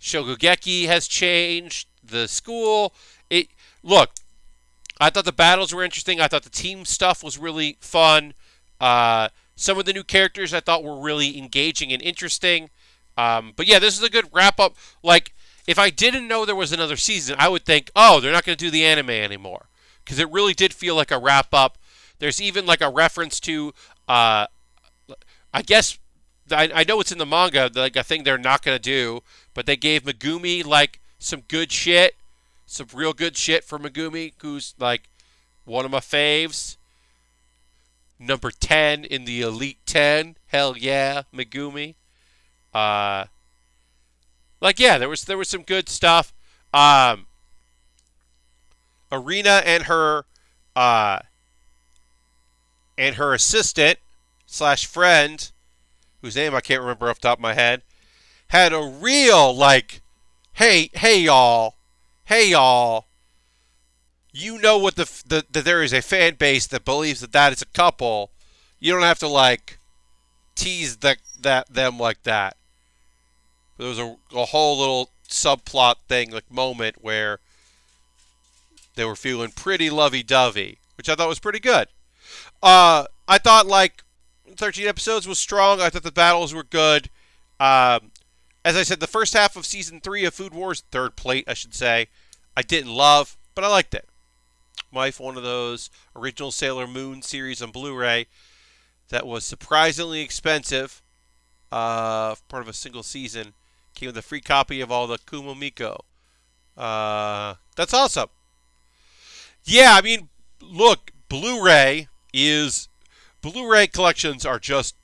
Shogugeki has changed. The school. Look, I thought the battles were interesting. I thought the team stuff was really fun. Some of the new characters I thought were really engaging and interesting. But yeah, this is a good wrap up. Like, if I didn't know there was another season, I would think, they're not going to do the anime anymore. Because it really did feel like a wrap up. There's even like a reference to, I guess, I know it's in the manga, like a thing they're not going to do, but they gave Megumi like some good shit. Some real good shit for Megumi, who's like one of my faves. Number 10 in the Elite 10. Hell yeah, Megumi. Uh, yeah, there was some good stuff. Um, Arena uh, and her assistant slash friend, whose name I can't remember off the top of my head, had a real like, hey y'all, you know what that there is a fan base that believes that is a couple. You don't have to like tease them like that. There was a whole little subplot thing, like moment where they were feeling pretty lovey-dovey, which I thought was pretty good. I thought like 13 episodes was strong. I thought the battles were good. As I said, the first half of season 3 of Food Wars, third plate, I should say, I didn't love, but I liked it. Wife, one of those original Sailor Moon series on Blu-ray that was surprisingly expensive, part of a single season. Came with a free copy of all the Kumomiko. That's awesome. Yeah, I mean, look, Blu-ray collections are just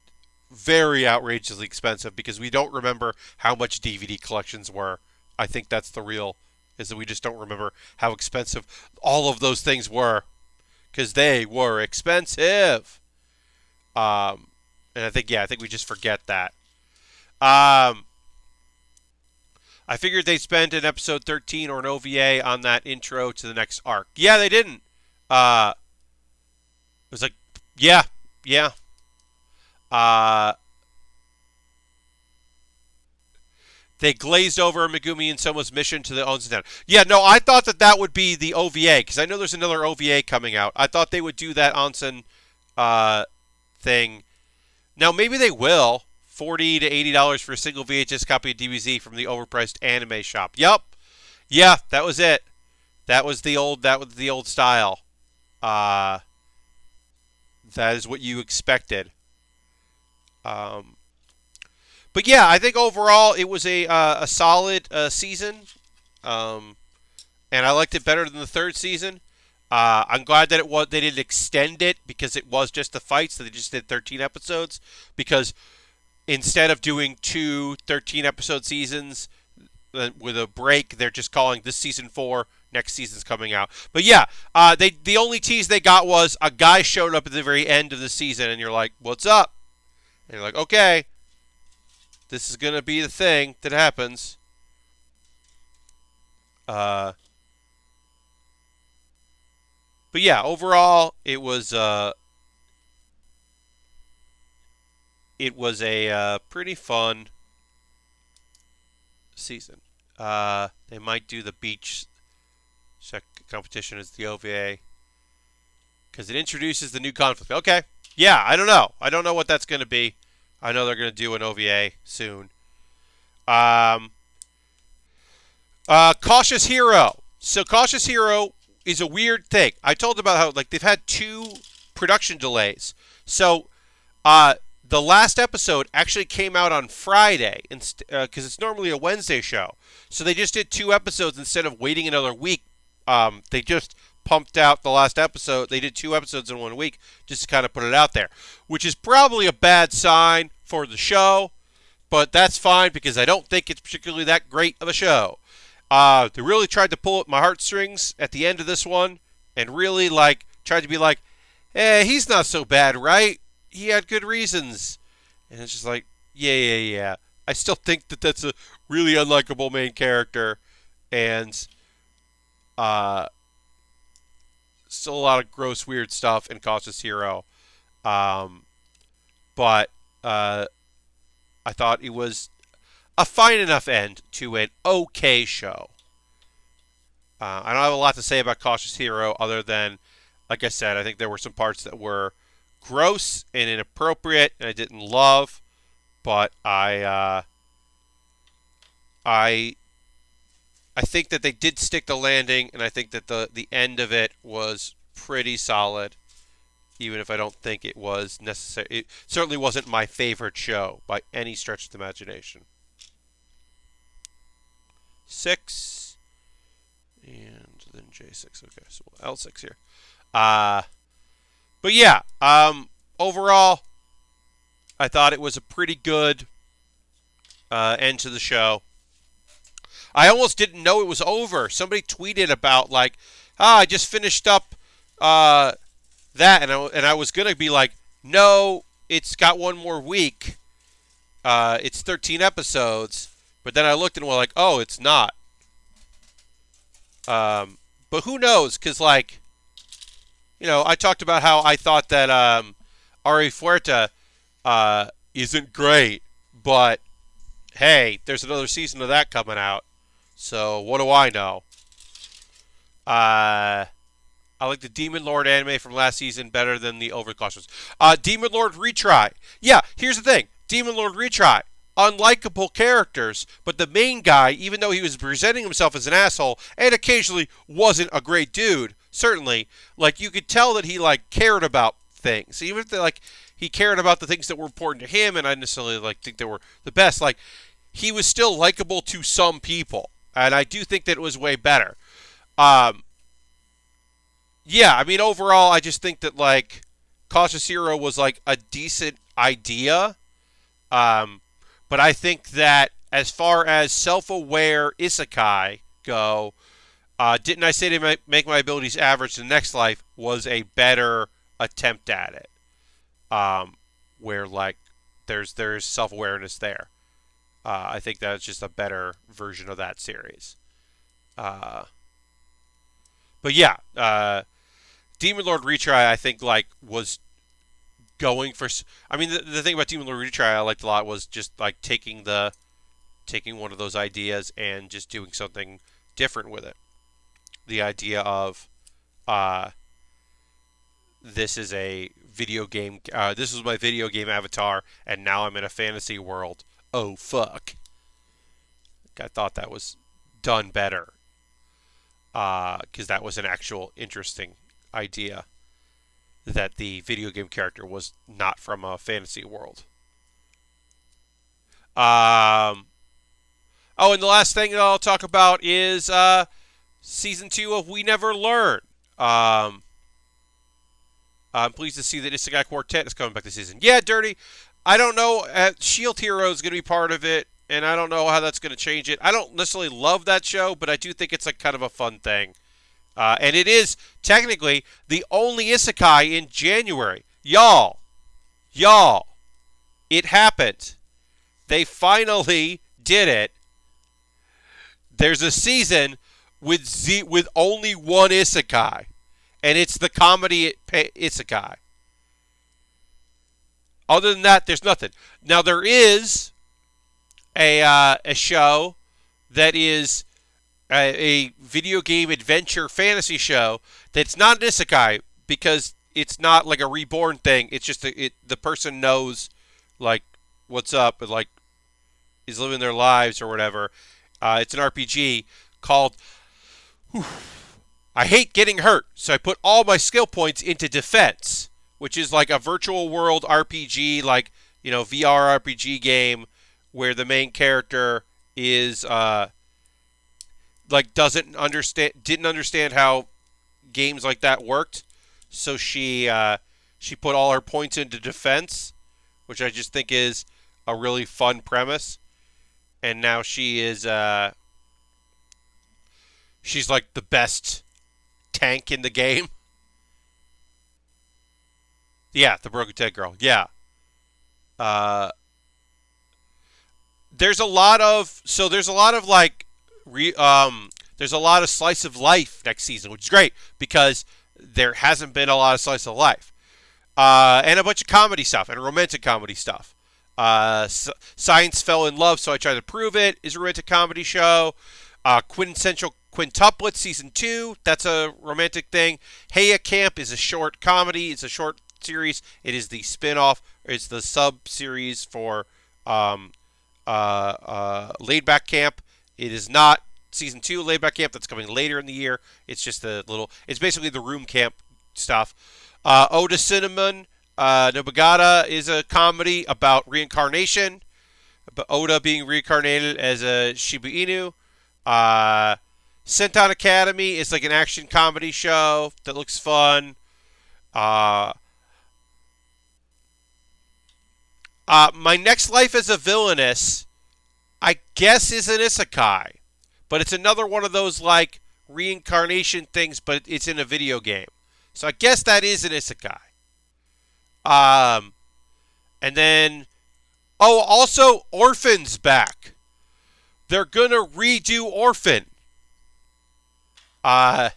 very outrageously expensive because we don't remember how much DVD collections were. I think that's the real, is that we just don't remember how expensive all of those things were because they were expensive. And I think we just forget that. I figured they'd spend an episode 13 or an OVA on that intro to the next arc. Yeah, they didn't. It was like, yeah. They glazed over Megumi and Soma's mission to the Onsen. Yeah, no, I thought that would be the OVA, because I know there's another OVA coming out. I thought they would do that Onsen thing. Now, maybe they will. $40 to $80 for a single VHS copy of DBZ from the overpriced anime shop. Yup. Yeah, that was it. That was the old style. That is what you expected. But yeah, I think overall it was a solid season, and I liked it better than the third season. I'm glad that they didn't extend it because it was just the fights. So they just did 13 episodes because instead of doing 2 13-episode seasons with a break, they're just calling this season 4. Next season's coming out. But yeah, the only tease they got was a guy showed up at the very end of the season, and you're like, what's up? And you're like, okay, this is going to be the thing that happens. But yeah, overall, it was a pretty fun season. They might do the beach competition as the OVA because it introduces the new conflict. Okay, yeah, I don't know. I don't know what that's going to be. I know they're going to do an OVA soon. Cautious Hero. So Cautious Hero is a weird thing. I told about how they've had 2 production delays. So the last episode actually came out on Friday because it's normally a Wednesday show. So they just did 2 episodes instead of waiting another week. They just pumped out the last episode. They did 2 episodes in 1 week just to kind of put it out there, which is probably a bad sign for the show, but that's fine because I don't think it's particularly that great of a show. They really tried to pull at my heartstrings at the end of this one and really tried to be like, he's not so bad, right? He had good reasons. And it's just like, yeah. I still think that's a really unlikable main character and still a lot of gross, weird stuff in Cautious Hero. But I thought it was a fine enough end to an okay show. I don't have a lot to say about Cautious Hero other than, like I said, I think there were some parts that were gross and inappropriate and I didn't love, but I think that they did stick the landing, and I think that the end of it was pretty solid, even if I don't think it was necessary. It certainly wasn't my favorite show by any stretch of the imagination. 6. and then J6. Okay, so L6 here. But yeah, overall, I thought it was a pretty good end to the show. I almost didn't know it was over. Somebody tweeted about like, I just finished up that, and I was gonna be like, no, it's got one more week. It's 13 episodes, but then I looked and was like, oh, it's not. But who knows? Because like, I talked about how I thought that Ari Fuerte isn't great, but hey, there's another season of that coming out. So what do I know? I like the Demon Lord anime from last season better than the Overcautious. Demon Lord retry. Yeah, here's the thing. Demon Lord retry. Unlikable characters, but the main guy, even though he was presenting himself as an asshole and occasionally wasn't a great dude, certainly, like you could tell that he like cared about things. Even if he cared about the things that were important to him, and I necessarily think they were the best. Like he was still likable to some people, and I do think that it was way better. Yeah, I mean overall, I just think that like Cautious Hero was like a decent idea. But I think that as far as self-aware isekai go, Didn't I Say to Make My Abilities Average the Next Life was a better attempt at it. Where like there's self-awareness there. I think that's just a better version of that series. But yeah, Demon Lord Retry I think like was going for. I mean, the thing about Demon Lord Retry I liked a lot was just like taking one of those ideas and just doing something different with it. The idea of this is a video game. This was my video game avatar, and now I'm in a fantasy world. Oh fuck! I thought that was done better because that was an actual interesting idea. That the video game character was not from a fantasy world. Oh, and the last thing that I'll talk about is Season 2 of We Never Learn. I'm pleased to see that Isekai Quartet is coming back this season. Yeah, Dirty. I don't know. Shield Hero is going to be part of it, and I don't know how that's going to change it. I don't necessarily love that show, but I do think it's like kind of a fun thing. And it is technically the only isekai in January. Y'all, it happened. They finally did it. There's a season with only one isekai, and it's the comedy isekai. Other than that, there's nothing. Now there is a show that is a video game adventure fantasy show that's not an isekai because it's not like a reborn thing. It's just the person knows like what's up and like is living their lives or whatever. It's an RPG called I Hate Getting Hurt, so I put all my skill points into defense, which is like a virtual world RPG, like VR RPG game where the main character is like didn't understand how games like that worked, so she put all her points into defense, which I just think is a really fun premise. And now she is she's like the best tank in the game. Yeah, the Broken Tag Girl. Yeah. There's a lot of like there's a lot of slice of life next season, which is great because there hasn't been a lot of slice of life. And a bunch of comedy stuff and romantic comedy stuff. Science Fell in Love, So I Tried to Prove It is a romantic comedy show. Quintessential Quintuplet Season 2, that's a romantic thing. Heya Camp is a short comedy. It's a short series. It is the spin-off. It's the sub-series for Laid Back Camp. It is not Season 2 Laid Back Camp. That's coming later in the year. It's just it's basically the room camp stuff. Oda Cinnamon Nobagata is a comedy about reincarnation. But Oda being reincarnated as a Shiba Inu. Senton Academy is like an action comedy show that looks fun. Uh, My Next Life as a Villainess, I guess, is an isekai, but it's another one of those like reincarnation things, but it's in a video game. So I guess that is an isekai. Um, and then, oh, also Orphan's back. They're gonna redo Orphan. Uh,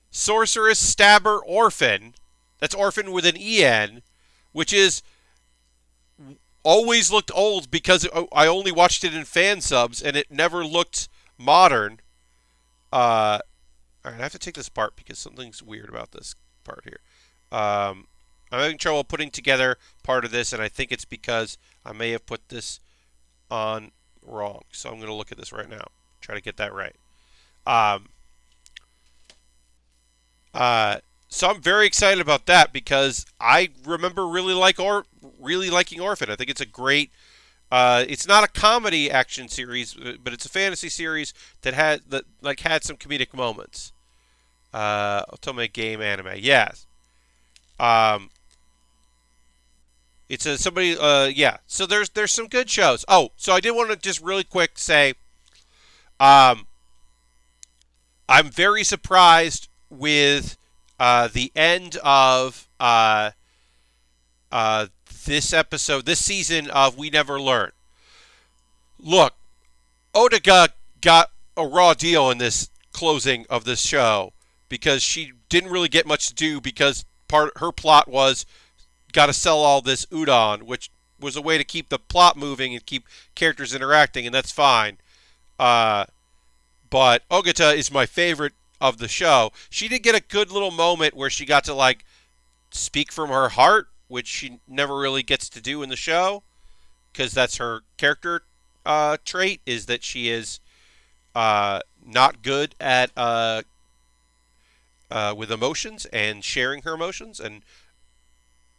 Sorceress Stabber Orphan. That's Orphan with an EN, which is always looked old because I only watched it in fan subs and it never looked modern. All right, I have to take this apart because something's weird about this part here. I'm having trouble putting together part of this, and I think it's because I may have put this on wrong. So I'm going to look at this right now, try to get that right. Um, so I'm very excited about that because I remember really liking Orphan. I think it's a great. It's not a comedy action series, but it's a fantasy series that had some comedic moments. Otome game anime, yes. It's a somebody. Yeah. So there's some good shows. Oh, so I did want to just really quick say, I'm very surprised with the end of this episode, this season of We Never Learn. Look, Oda got a raw deal in this closing of this show because she didn't really get much to do because her plot was got to sell all this udon, which was a way to keep the plot moving and keep characters interacting, and that's fine. But Ogata is my favorite of the show. She did get a good little moment where she got to like speak from her heart, which she never really gets to do in the show because that's her character trait, is that she is not good at with emotions and sharing her emotions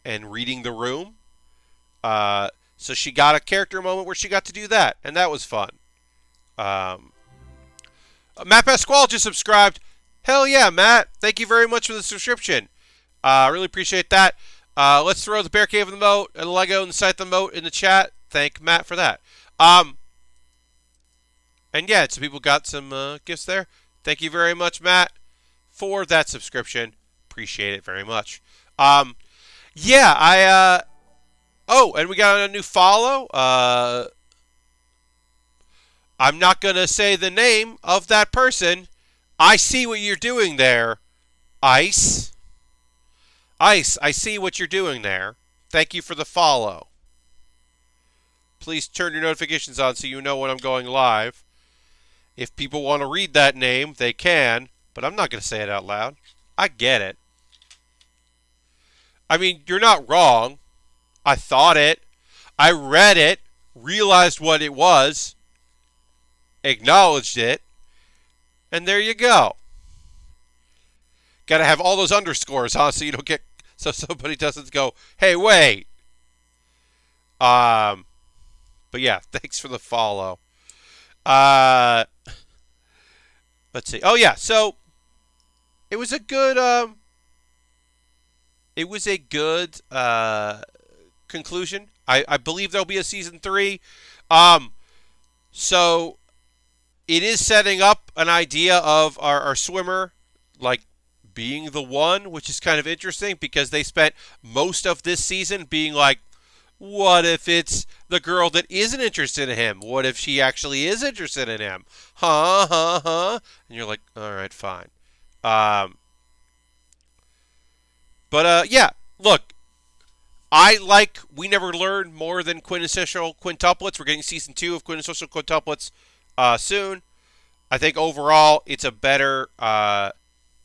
and reading the room. So she got a character moment where she got to do that, and that was fun. Matt Pasquale just subscribed. Hell yeah, Matt. Thank you very much for the subscription. I really appreciate that. Let's throw the Bear Cave of the Moat and the Lego inside the moat in the chat. Thank Matt for that. And yeah, some people got some gifts there. Thank you very much, Matt, for that subscription. Appreciate it very much. Yeah, oh, and we got a new follow. I'm not going to say the name of that person. I see what you're doing there, Ice. Ice, I see what you're doing there. Thank you for the follow. Please turn your notifications on so you know when I'm going live. If people want to read that name, they can, but I'm not going to say it out loud. I get it. I mean, you're not wrong. I thought it. I read it, realized what it was, acknowledged it, and there you go. Got to have all those underscores, huh? So you don't get, so somebody doesn't go, hey, wait. But yeah, thanks for the follow. Let's see. Oh yeah, so it was a good conclusion. I believe there'll be a season 3. So it is setting up an idea of our swimmer like being the one, which is kind of interesting because they spent most of this season being like, what if it's the girl that isn't interested in him? What if she actually is interested in him? Huh? And you're like, all right, fine. Yeah, look, I like We Never Learn more than Quintessential Quintuplets. We're getting season 2 of Quintessential Quintuplets soon. I think overall it's a better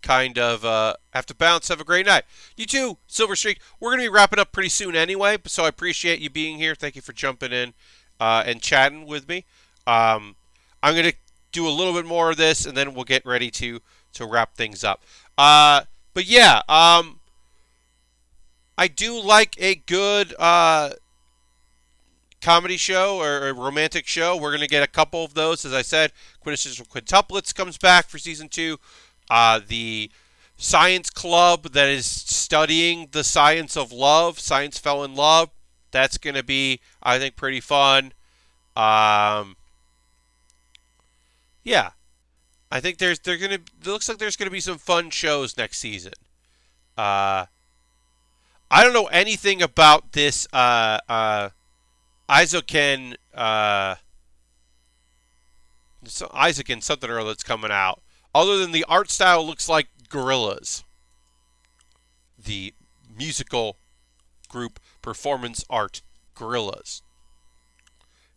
kind of have to bounce. Have a great night. You too, Silver Streak. We're going to be wrapping up pretty soon anyway, so I appreciate you being here. Thank you for jumping in and chatting with me. I'm going to do a little bit more of this, and then we'll get ready to wrap things up. But yeah, I do like a good comedy show or a romantic show. We're going to get a couple of those. As I said, Quintessential Quintuplets comes back for season 2. The science club that is studying the science of love, Science Fell in Love, that's going to be, I think, pretty fun. Yeah. I think it looks like there's going to be some fun shows next season. I don't know anything about this Isoken something or other that's coming out. Other than the art style looks like Gorillaz. The musical group performance art Gorillaz.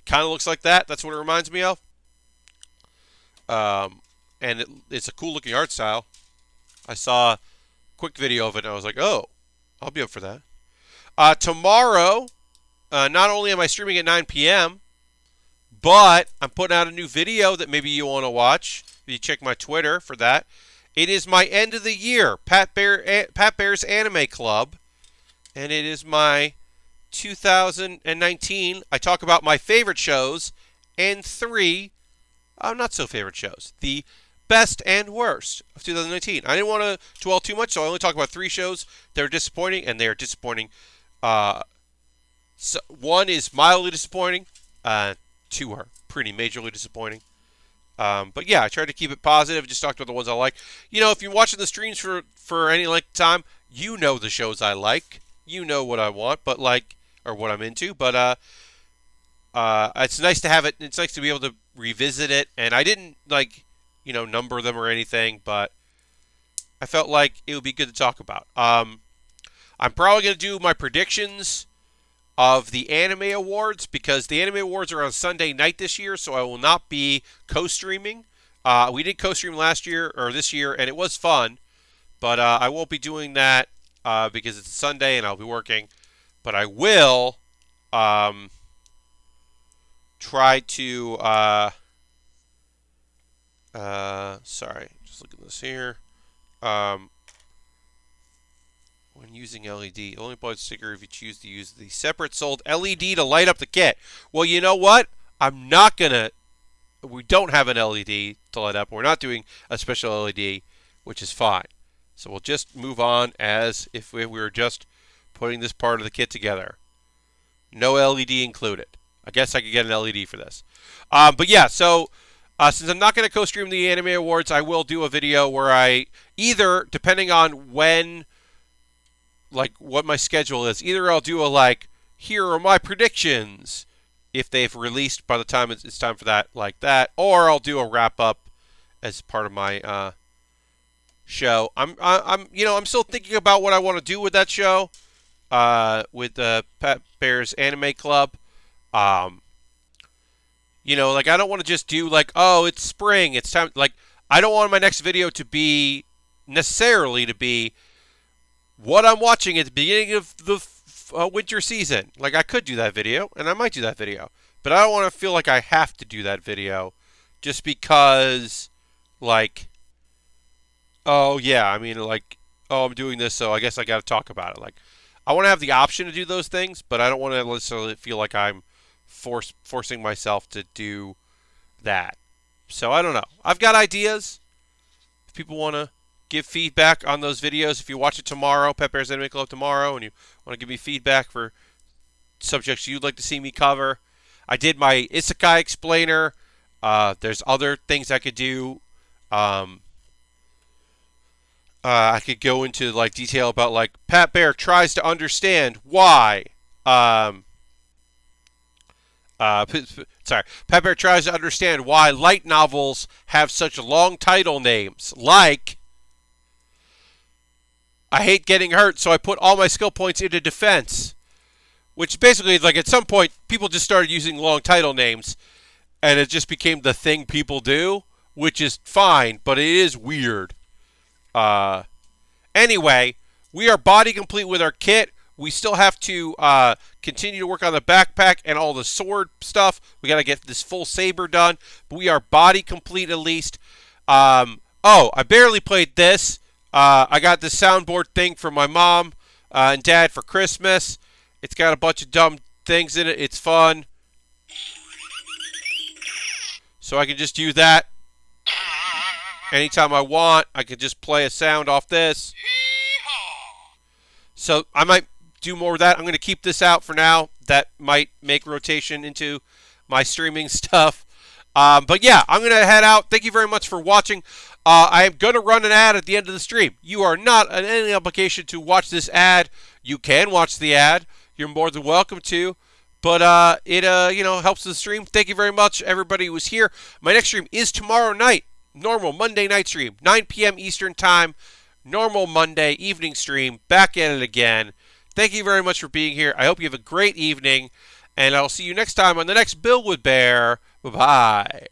Kind of looks like that. That's what it reminds me of. And it's a cool looking art style. I saw a quick video of it and I was like, oh, I'll be up for that. Tomorrow, not only am I streaming at 9 p.m., but I'm putting out a new video that maybe you want to watch. If you check my Twitter for that. It is my end of the year, Pat Baer's Anime Club. And it is my 2019. I talk about my favorite shows and 3 not so favorite shows. The best and worst of 2019. I didn't want to dwell too much, so I only talk about 3 shows that are disappointing, and they are disappointing. So 1 is mildly disappointing. 2 are pretty majorly disappointing. But yeah, I tried to keep it positive. Just talked about the ones I like. You know, if you're watching the streams for any length of time, you know the shows I like. You know what I want, but or what I'm into. But it's nice to have it. It's nice to be able to revisit it. And I didn't number them or anything, but I felt like it would be good to talk about. I'm probably going to do my predictions of the Anime Awards because the Anime Awards are on Sunday night this year, so I will not be co-streaming. We did co-stream last year or this year, and it was fun, but I won't be doing that because it's a Sunday and I'll be working. But I will try to. Sorry, just look at this here. When using LED, only applies sticker if you choose to use the separate sold LED to light up the kit. Well, you know what? I'm not gonna. We don't have an LED to light up. We're not doing a special LED, which is fine. So we'll just move on as if we were just putting this part of the kit together. No LED included. I guess I could get an LED for this. But yeah, so since I'm not going to co-stream the Anime Awards, I will do a video where I either, depending on when, what my schedule is, either I'll do here are my predictions, if they've released by the time it's time for that, or I'll do a wrap-up as part of my show. I'm still thinking about what I want to do with that show, with the Pat Baer's Anime Club. I don't want to just do it's spring, it's time. I don't want my next video to be necessarily what I'm watching at the beginning of the winter season. I could do that video, and I might do that video, but I don't want to feel like I have to do that video just because, oh yeah, I'm doing this, so I guess I got to talk about it. I want to have the option to do those things, but I don't want to necessarily feel like I'm forcing myself to do that. So I don't know. I've got ideas. If people want to give feedback on those videos, if you watch it tomorrow, Pat Baer's Anime Club tomorrow, and you want to give me feedback for subjects you'd like to see me cover, I did my Isekai explainer. There's other things I could do. I could go into detail about Pat Baer tries to understand why. Pat Baer tries to understand why light novels have such long title names. I hate getting hurt, so I put all my skill points into defense. Which basically, at some point, people just started using long title names, and it just became the thing people do, which is fine, but it is weird. Anyway, we are body complete with our kit. We still have to continue to work on the backpack and all the sword stuff. We got to get this full saber done. But we are body complete at least. I barely played this. I got this soundboard thing from my mom and dad for Christmas. It's got a bunch of dumb things in it. It's fun. So I can just use that anytime I want. I could just play a sound off this. So I might do more of that. I'm going to keep this out for now. That might make rotation into my streaming stuff. But yeah, I'm going to head out. Thank you very much for watching. I am going to run an ad at the end of the stream. You are not in any obligation to watch this ad. You can watch the ad. You're more than welcome to. But it helps the stream. Thank you very much, everybody who was here. My next stream is tomorrow night. Normal Monday night stream, 9 p.m. Eastern Time. Normal Monday evening stream. Back at it again. Thank you very much for being here. I hope you have a great evening. And I'll see you next time on the next Build with Baer. Bye-bye.